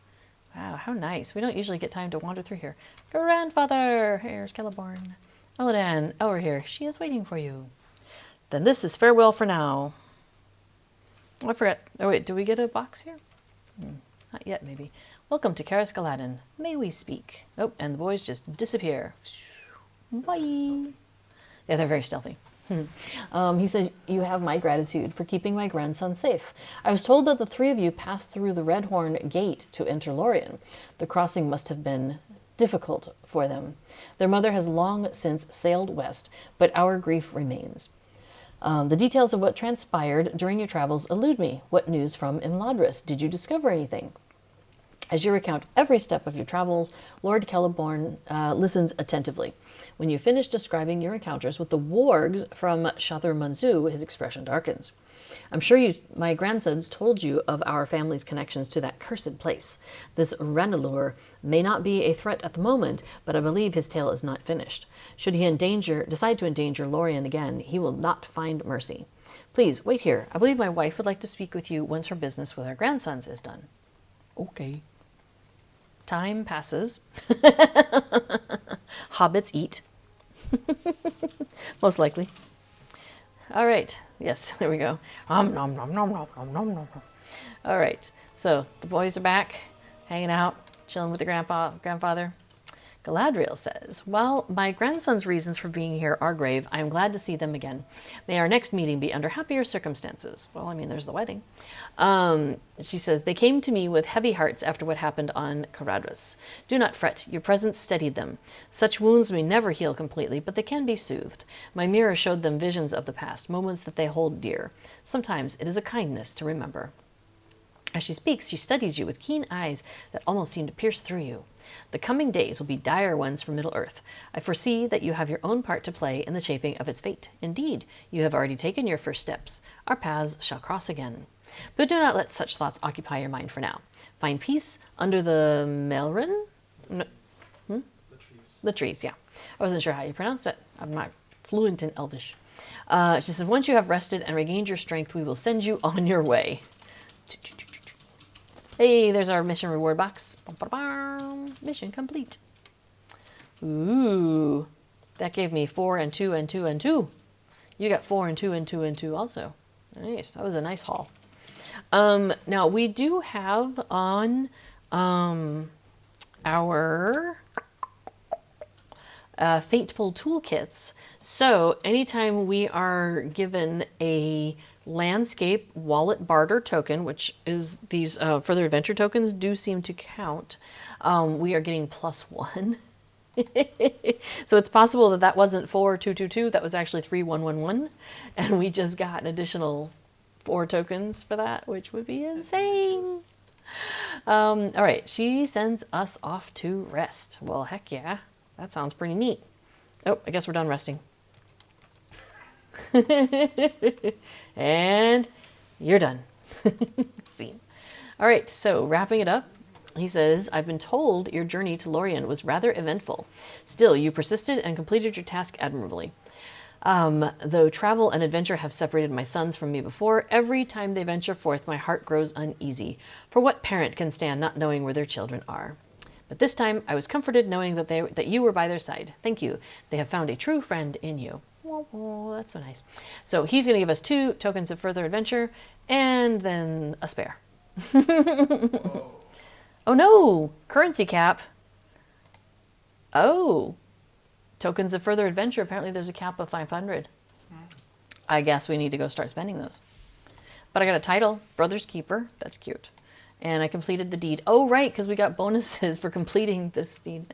Wow, how nice. We don't usually get time to wander through here. Grandfather! Here's Celeborn. Elladan, Elrohir, she is waiting for you. Then this is farewell for now. Oh, I forgot. Oh, wait, do we get a box here? Not yet, maybe. Welcome to Karis Galadin. May we speak? Oh, and the boys just disappear. Bye. Yeah, they're very stealthy. He says, you have my gratitude for keeping my grandson safe. I was told that the 3 of you passed through the Red Horn Gate to enter Lorien. The crossing must have been difficult for them. Their mother has long since sailed west, but our grief remains. The details of what transpired during your travels elude me. What news from Imladris? Did you discover anything? As you recount every step of your travels, Lord Celeborn listens attentively. When you finish describing your encounters with the wargs from Shadar Manzu, his expression darkens. I'm sure my grandsons told you of our family's connections to that cursed place. This Ranelur may not be a threat at the moment, but I believe his tale is not finished. Should he decide to endanger Lorien again, he will not find mercy. Please, wait here. I believe my wife would like to speak with you once her business with our grandsons is done. Okay. Time passes. Hobbits eat. Most likely. All right. Yes, there we go. Nom, nom, nom, nom, nom, nom, nom, nom. All right. So the boys are back, hanging out, chilling with the grandfather. Galadriel says, while my grandson's reasons for being here are grave, I am glad to see them again. May our next meeting be under happier circumstances. Well, I mean, there's the wedding. She says, they came to me with heavy hearts after what happened on Caradhras. Do not fret. Your presence steadied them. Such wounds may never heal completely, but they can be soothed. My mirror showed them visions of the past, moments that they hold dear. Sometimes it is a kindness to remember. As she speaks, she studies you with keen eyes that almost seem to pierce through you. The coming days will be dire ones for Middle-earth. I foresee that you have your own part to play in the shaping of its fate. Indeed, you have already taken your first steps. Our paths shall cross again. But do not let such thoughts occupy your mind for now. Find peace under the Melrin? No. The trees. The trees, yeah. I wasn't sure how you pronounce it. I'm not fluent in Elvish. She says, once you have rested and regained your strength, we will send you on your way. Hey, there's our mission reward box. Mission complete. Ooh, That gave me 4 and 2 and 2 and 2. You got 4 and 2 and 2 and 2 also. Nice. That was a nice haul. Now we do have on our Fateful Toolkits. So anytime we are given a landscape wallet barter token, which is these further adventure tokens do seem to count, we are getting +1. So it's possible that that wasn't 4,222, that was actually 3,111, and we just got an additional 4 tokens for that, which would be insane. All right, she sends us off to rest. Well, heck yeah, that sounds pretty neat. Oh, I guess we're done resting. And you're done. Scene. All right, so wrapping it up, he says, I've been told your journey to Lorien was rather eventful. Still, you persisted and completed your task admirably. Though travel and adventure have separated my sons from me before, every time they venture forth, my heart grows uneasy. For what parent can stand not knowing where their children are? But this time, I was comforted knowing that you were by their side. Thank you. They have found a true friend in you. Oh, that's so nice. So he's going to give us 2 tokens of further adventure and then a spare. Oh no! Currency cap. Oh. Tokens of further adventure. Apparently there's a cap of 500. I guess we need to go start spending those. But I got a title, Brother's Keeper. That's cute. And I completed the deed. Oh, right, because we got bonuses for completing this deed.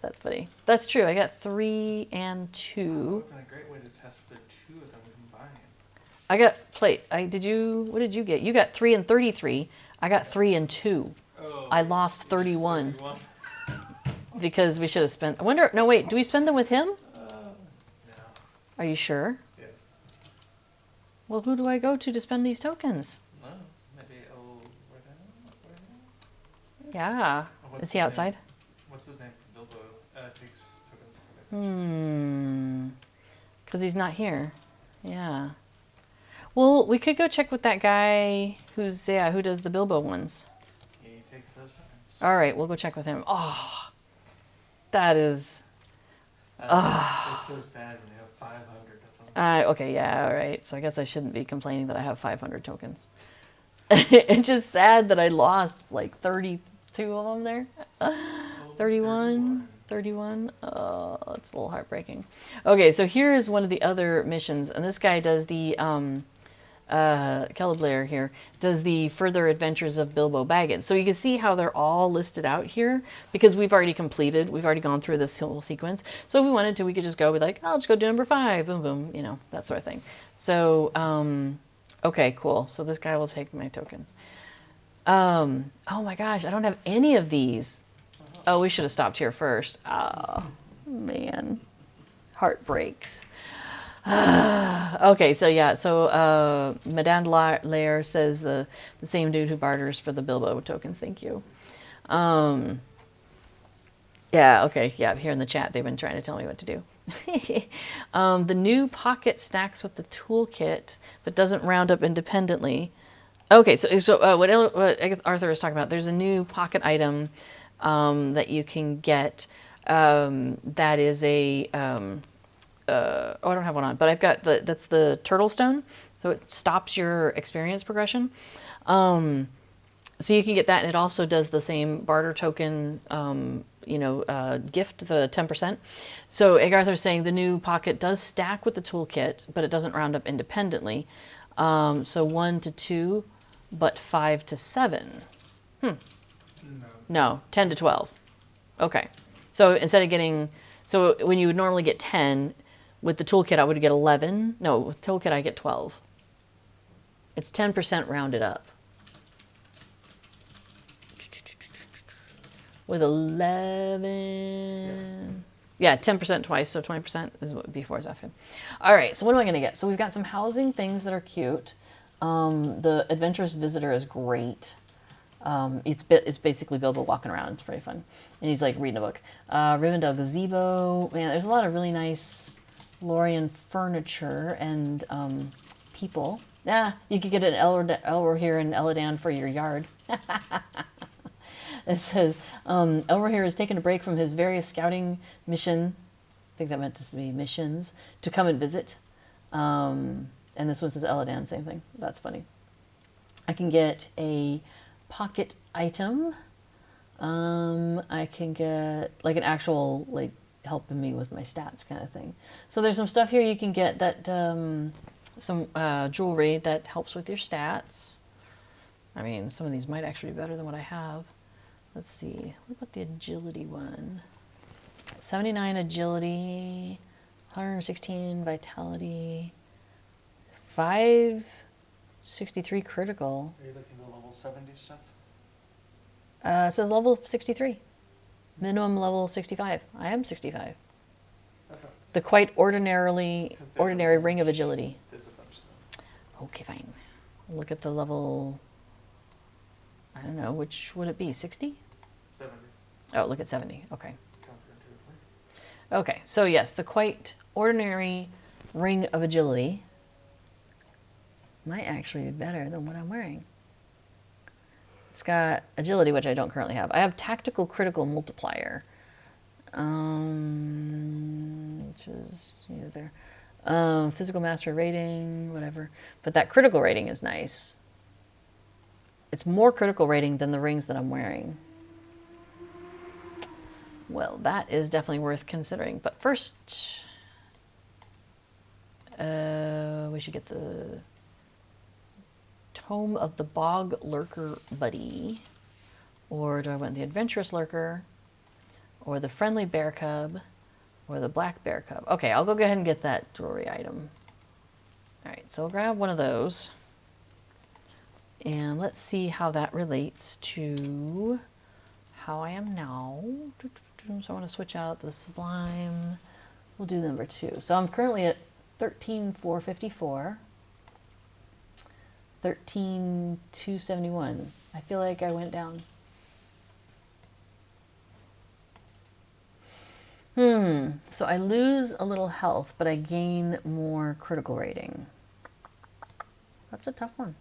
That's funny. That's true. I got 3 and 2. That would have been a great way to test for the 2 of them combined. I got plate. What did you get? You got 3 and 33. I got 3 and 2. Oh, I lost 31. Because we should have spent. I wonder. No, wait. Do we spend them with him? No. Are you sure? Yes. Well, who do I go to spend these tokens? No. Maybe Elrohir? Yeah. Is he outside? What's his name from Bilbo? Takes tokens. Because he's not here. Yeah. Well, we could go check with that guy who does the Bilbo ones. He takes those tokens. All right, we'll go check with him. Oh, that is. It's so sad when you have 500 of them. Okay, yeah, all right. So I guess I shouldn't be complaining that I have 500 tokens. It's just sad that I lost like 32 of them there. 31. Oh, that's a little heartbreaking. Okay, so here's one of the other missions, and this guy does the Celeblair here does the further adventures of Bilbo Baggins. So you can see how they're all listed out here because we've already gone through this whole sequence. So if we wanted to, we could just go with like, I'll just go do number 5, boom, boom, you know, that sort of thing. So, okay, cool. So this guy will take my tokens. Oh my gosh, I don't have any of these. Oh, we should have stopped here first. Oh, man. Heart breaks. Okay, so yeah, so Madame Lair says the same dude who barters for the Bilbo tokens. Thank you. Yeah, okay, yeah, here in the chat, they've been trying to tell me what to do. The new pocket stacks with the toolkit, but doesn't round up independently. Okay, so what Arthur is talking about, there's a new pocket item that you can get that is a... I don't have one on, but I've got that's the turtle stone. So it stops your experience progression. So you can get that, and it also does the same barter token, gift, the 10%. So Arthur's saying the new pocket does stack with the toolkit, but it doesn't round up independently. So 1 to 2, but 5 to 7. No, 10 to 12. Okay. So instead of getting, so when you would normally get 10, with the toolkit I would get 11. No, with the toolkit I get 12. It's 10% rounded up. With 11. Yeah, 10% twice, so 20% is what before I was asking. All right, so what am I going to get? So we've got some housing things that are cute. The Adventurous Visitor is great. It's basically Bilbo walking around. It's pretty fun. And he's like reading a book. Rivendell Gazebo. Man, there's a lot of really nice Lorien furniture and people. Yeah, you could get an Elrohir and Elladan for your yard. It says, Elrohir has taken a break from his various scouting mission think that meant to be missions, to come and visit. And this one says Elladan, same thing. That's funny. I can get a pocket item. I can get like an actual, like, helping me with my stats kind of thing. So there's some stuff here you can get that, some jewelry that helps with your stats. I mean, some of these might actually be better than what I have. Let's see. What about the agility one? 79 agility, 116 vitality, 563 critical. Are you looking at level 70 stuff? It says level 63. Minimum level 65. I am 65. Okay. The quite ordinary ring of agility. There's a bunch of them. Okay, fine. Look at the level. I don't know, which would it be? 60? 70. Oh, look at 70. Okay. Counterintuitively. Okay, so yes, the quite ordinary ring of agility might actually be better than what I'm wearing. It's got agility, which I don't currently have. I have tactical critical multiplier, which is either there. Physical mastery rating, whatever. But that critical rating is nice. It's more critical rating than the rings that I'm wearing. Well, that is definitely worth considering. But first, we should get the Tome of the Bog Lurker Buddy. Or do I want the Adventurous Lurker? Or the Friendly Bear Cub? Or the Black Bear Cub? Okay, I'll go ahead and get that jewelry item. Alright, so I'll grab one of those. And let's see how that relates to how I am now. So I want to switch out the Sublime. We'll do number 2. So I'm currently at 13,454. 13,271. I feel like I went down. So I lose a little health, but I gain more critical rating. That's a tough one.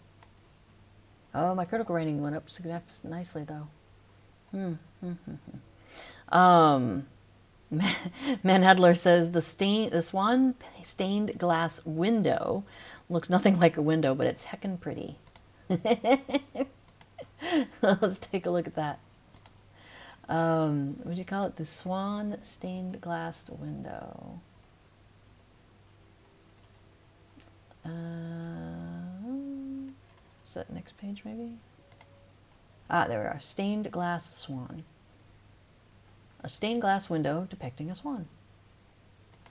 Oh, my critical rating went up nicely, though. Manhadler says the swan stained glass window looks nothing like a window, but it's heckin' pretty. Let's take a look at that. What would you call it? The swan stained glass window. Is that next page, maybe? Ah, there we are. Stained glass swan. A stained glass window depicting a swan.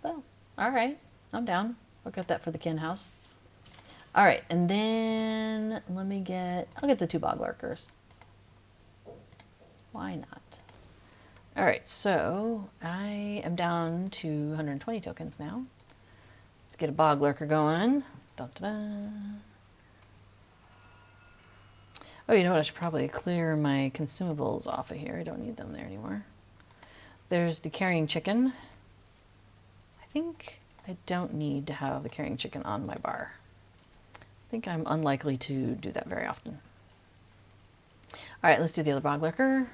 Well, all right. I'm down. I'll get that for the kin house. All right, and then I'll get the 2 bog lurkers. Why not? All right, so I am down to 120 tokens now. Let's get a bog lurker going. Dun, dun, dun. Oh, you know what? I should probably clear my consumables off of here. I don't need them there anymore. There's the carrying chicken. I think I don't need to have the carrying chicken on my bar. I think I'm unlikely to do that very often. All right, let's do the other bog lurker.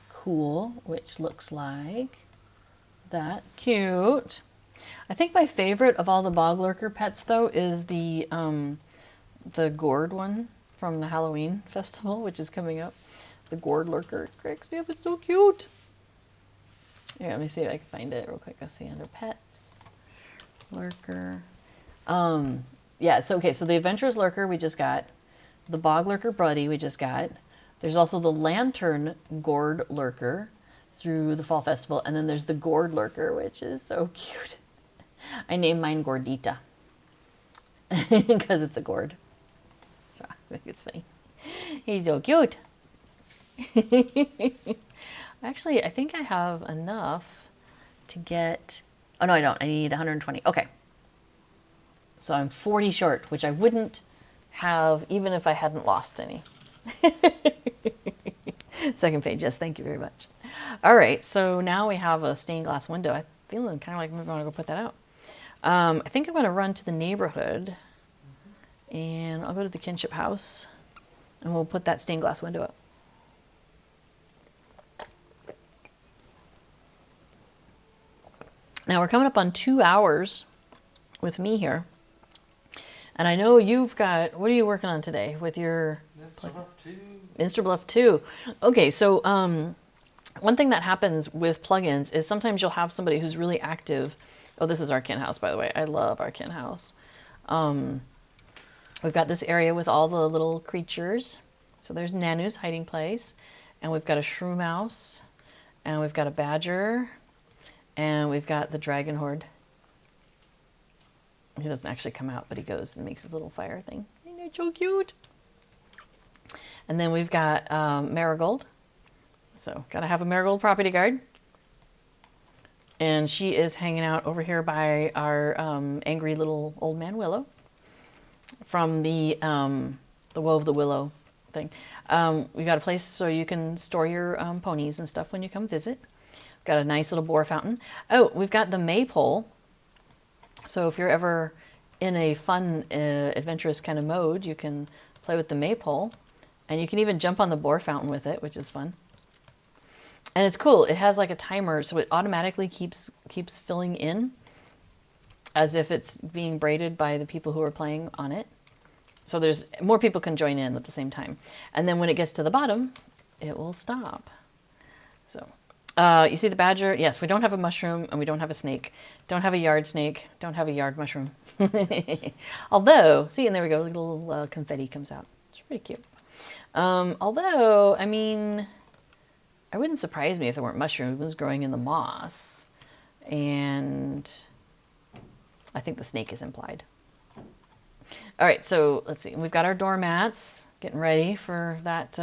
Cool, which looks like that. Cute. I think my favorite of all the bog lurker pets, though, is the gourd one from the Halloween festival, which is coming up. The gourd lurker. It cracks me up. It's so cute. Here, let me see if I can find it real quick. Let's see, under pets. Lurker. Yeah, so okay, so the Adventurous Lurker we just got. The Bog Lurker Buddy we just got. There's also the Lantern Gourd Lurker through the Fall Festival. And then there's the Gourd Lurker, which is so cute. I named mine Gordita. Because it's a gourd. So I think it's funny. He's so cute. Actually, I think I have enough to get... Oh, no, I don't. I need 120. Okay. So I'm 40 short, which I wouldn't have even if I hadn't lost any. Second page. Yes, thank you very much. All right, so now we have a stained glass window. I'm feeling kind of like maybe I want to go put that out. I think I'm going to run to the neighborhood, and I'll go to the kinship house, and we'll put that stained glass window up. Now we're coming up on 2 hours with me here. And I know you've got, what are you working on today with your... Minster Bluff 2. Okay, so one thing that happens with plugins is sometimes you'll have somebody who's really active. Oh, this is our kin house, by the way. I love our kin house. We've got this area with all the little creatures. So there's Nanu's hiding place. And we've got a shrew mouse. And we've got a badger. And we've got the dragon horde. He doesn't actually come out, but he goes and makes his little fire thing. Isn't that so cute? And then we've got Marigold. So gotta have a Marigold property guard. And she is hanging out over here by our angry little old man Willow from the Woe of the Willow thing. We got a place so you can store your ponies and stuff when you come visit. We've got a nice little boar fountain. Oh, we've got the maypole. So if you're ever in a fun, adventurous kind of mode, you can play with the maypole. And you can even jump on the boar fountain with it, which is fun. And it's cool. It has like a timer, so it automatically keeps filling in as if it's being braided by the people who are playing on it. So there's more people can join in at the same time. And then when it gets to the bottom, it will stop. So you see the badger? Yes, we don't have a mushroom and we don't have a snake. Don't have a yard snake. Don't have a yard mushroom. Although, see, and there we go. A little confetti comes out. It's pretty cute. Although, I mean, it wouldn't surprise me if there weren't mushrooms growing in the moss. And I think the snake is implied. All right, so let's see. We've got our doormats getting ready for that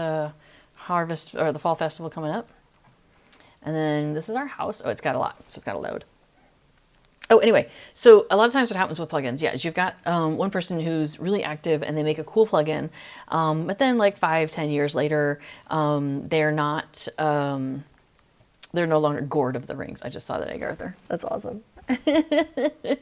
harvest or the fall festival coming up. And then this is our house. Oh, it's got a lot, so it's got to load. Oh, anyway, so a lot of times what happens with plugins, yeah, is you've got one person who's really active and they make a cool plugin, but then like 5-10 years later, they're not, they're no longer Gourd of the Rings. I just saw that egg, Arthur. That's awesome. They're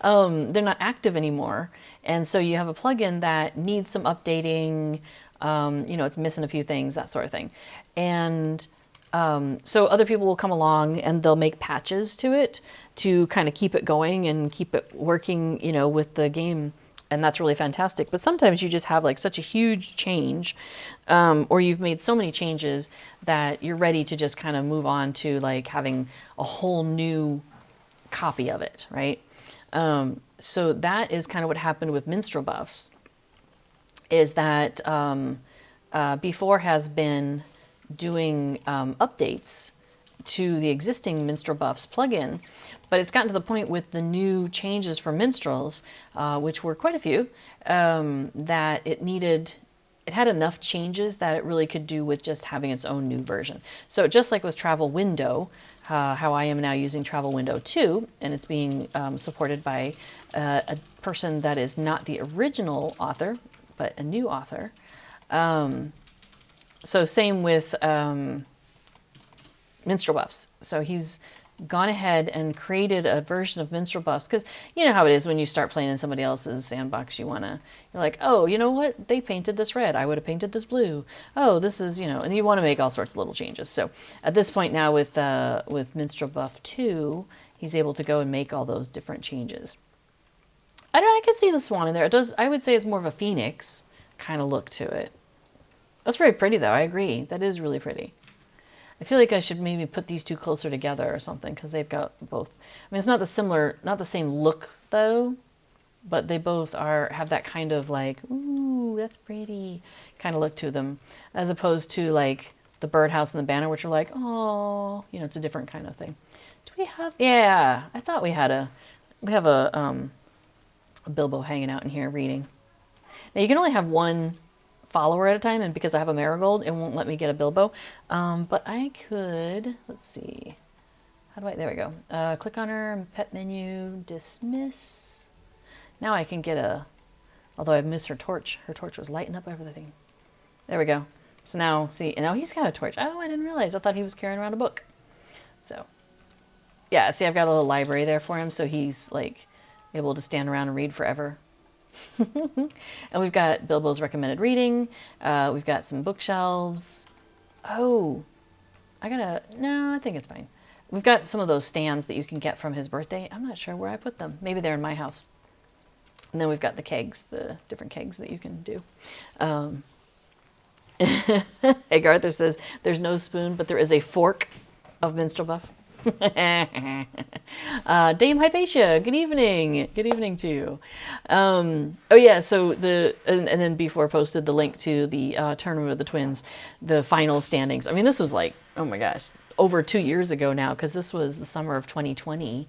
not active anymore. And so you have a plugin that needs some updating, you know, it's missing a few things, that sort of thing. And so other people will come along and they'll make patches to it to kind of keep it going and keep it working, you know, with the game. And that's really fantastic. But sometimes you just have like such a huge change, or you've made so many changes that you're ready to just kind of move on to like having a whole new copy of it, right? So that is kind of what happened with minstrel buffs, is that before has been doing updates to the existing Minstrel Buffs plugin, but it's gotten to the point with the new changes for minstrels, which were quite a few, that it had enough changes that it really could do with just having its own new version. So just like with Travel Window, how I am now using Travel Window 2, and it's being supported by a person that is not the original author, but a new author. So same with Minstrel Buffs. So he's gone ahead and created a version of Minstrel Buffs, because you know how it is when you start playing in somebody else's sandbox. You're like, oh, you know what? They painted this red. I would have painted this blue. Oh, this is, you know, and you want to make all sorts of little changes. So at this point now with Minstrel Buff 2, he's able to go and make all those different changes. I could see the swan in there. It does. I would say it's more of a phoenix kind of look to it. That's very pretty, though. I agree. That is really pretty. I feel like I should maybe put these two closer together or something, because they've got both. I mean, it's not the same look though, but they both have that kind of like, ooh, that's pretty kind of look to them, as opposed to like the birdhouse and the banner, which are like, oh, you know, it's a different kind of thing. Do we have? Yeah, I thought we have a Bilbo hanging out in here reading. Now you can only have one follower at a time, and because I have a marigold, it won't let me get a Bilbo. But I could, let's see, there we go. Click on her, pet menu, dismiss. Now I can get although I missed her torch. Her torch was lighting up everything. There we go. So now, see, and now he's got a torch. Oh, I didn't realize. I thought he was carrying around a book. So, yeah, see, I've got a little library there for him, so he's like able to stand around and read forever. And we've got Bilbo's recommended reading. We've got some bookshelves. Oh, no, I think it's fine. we've got some of those stands that you can get from his birthday. I'm not sure where I put them. Maybe they're in my house. And then we've got the kegs, the different kegs that you can do. Egg Arthur says, there's no spoon, but there is a fork of minstrel buff. Dame Hypatia, good evening. Good evening to you. Oh yeah, so and then before posted the link to the Tournament of the Twins, the final standings. I mean, this was like, oh my gosh, over 2 years ago now, because this was the summer of 2020,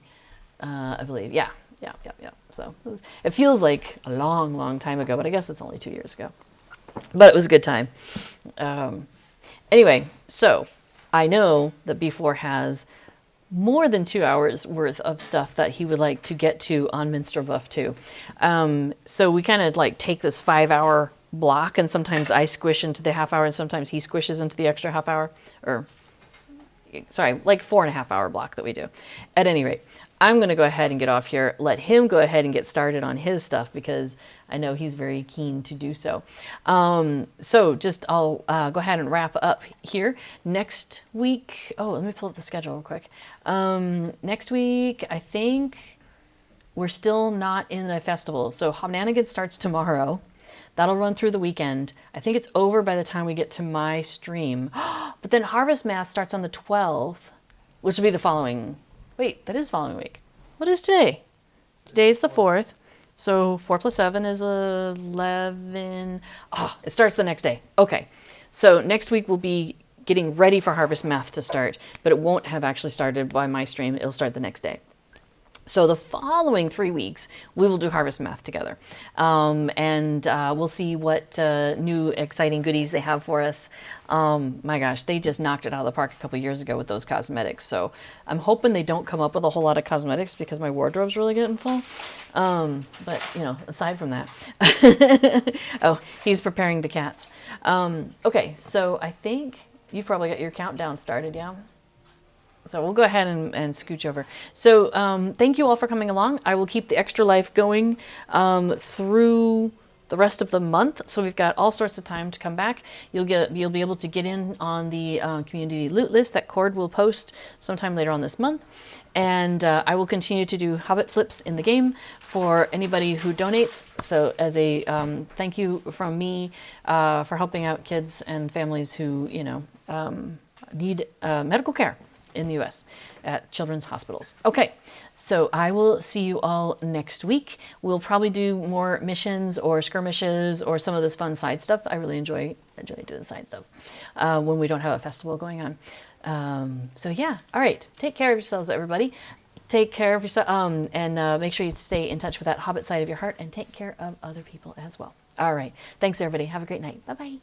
I believe. Yeah. So it feels like a long, long time ago, but I guess it's only 2 years ago. But it was a good time. Anyway, so I know that B4 has more than 2 hours worth of stuff that he would like to get to on Minstrel Buff too. So we kind of like take this 5-hour block, and sometimes I squish into the half hour and sometimes he squishes into the extra half hour, or sorry, like 4.5 hour block that we do. At any rate, I'm going to go ahead and get off here, let him go ahead and get started on his stuff because I know he's very keen to do so. So just I'll go ahead and wrap up here. Next week, oh, let me pull up the schedule real quick. Next week, I think we're still not in a festival. So Hobnanigans starts tomorrow. That'll run through the weekend. I think it's over by the time we get to my stream. But then Harvest Math starts on the 12th, which will be the following. Wait, that is following week. What is today? Today's the 4th. So 4 plus 7 is 11. Oh, it starts the next day. Okay. So next week we'll be getting ready for Harvest Math to start, but it won't have actually started by my stream. It'll start the next day. So the following 3 weeks, we will do Harvest Math together. And we'll see what new exciting goodies they have for us. My gosh, they just knocked it out of the park a couple years ago with those cosmetics. So I'm hoping they don't come up with a whole lot of cosmetics because my wardrobe's really getting full. But, you know, aside from that. Oh, he's preparing the cats. Okay, so I think you've probably got your countdown started, yeah? So we'll go ahead and scooch over. So thank you all for coming along. I will keep the extra life going through the rest of the month. So we've got all sorts of time to come back. You'll be able to get in on the community loot list that Cord will post sometime later on this month. And I will continue to do Hobbit flips in the game for anybody who donates. So as a thank you from me for helping out kids and families who, you know, need medical care in the U.S. at children's hospitals. Okay, so I will see you all next week. We'll probably do more missions or skirmishes or some of this fun side stuff. I really enjoy doing side stuff when we don't have a festival going on. So yeah, all right. Take care of yourselves, everybody. Take care of yourself, and make sure you stay in touch with that Hobbit side of your heart and take care of other people as well. All right. Thanks, everybody. Have a great night. Bye-bye.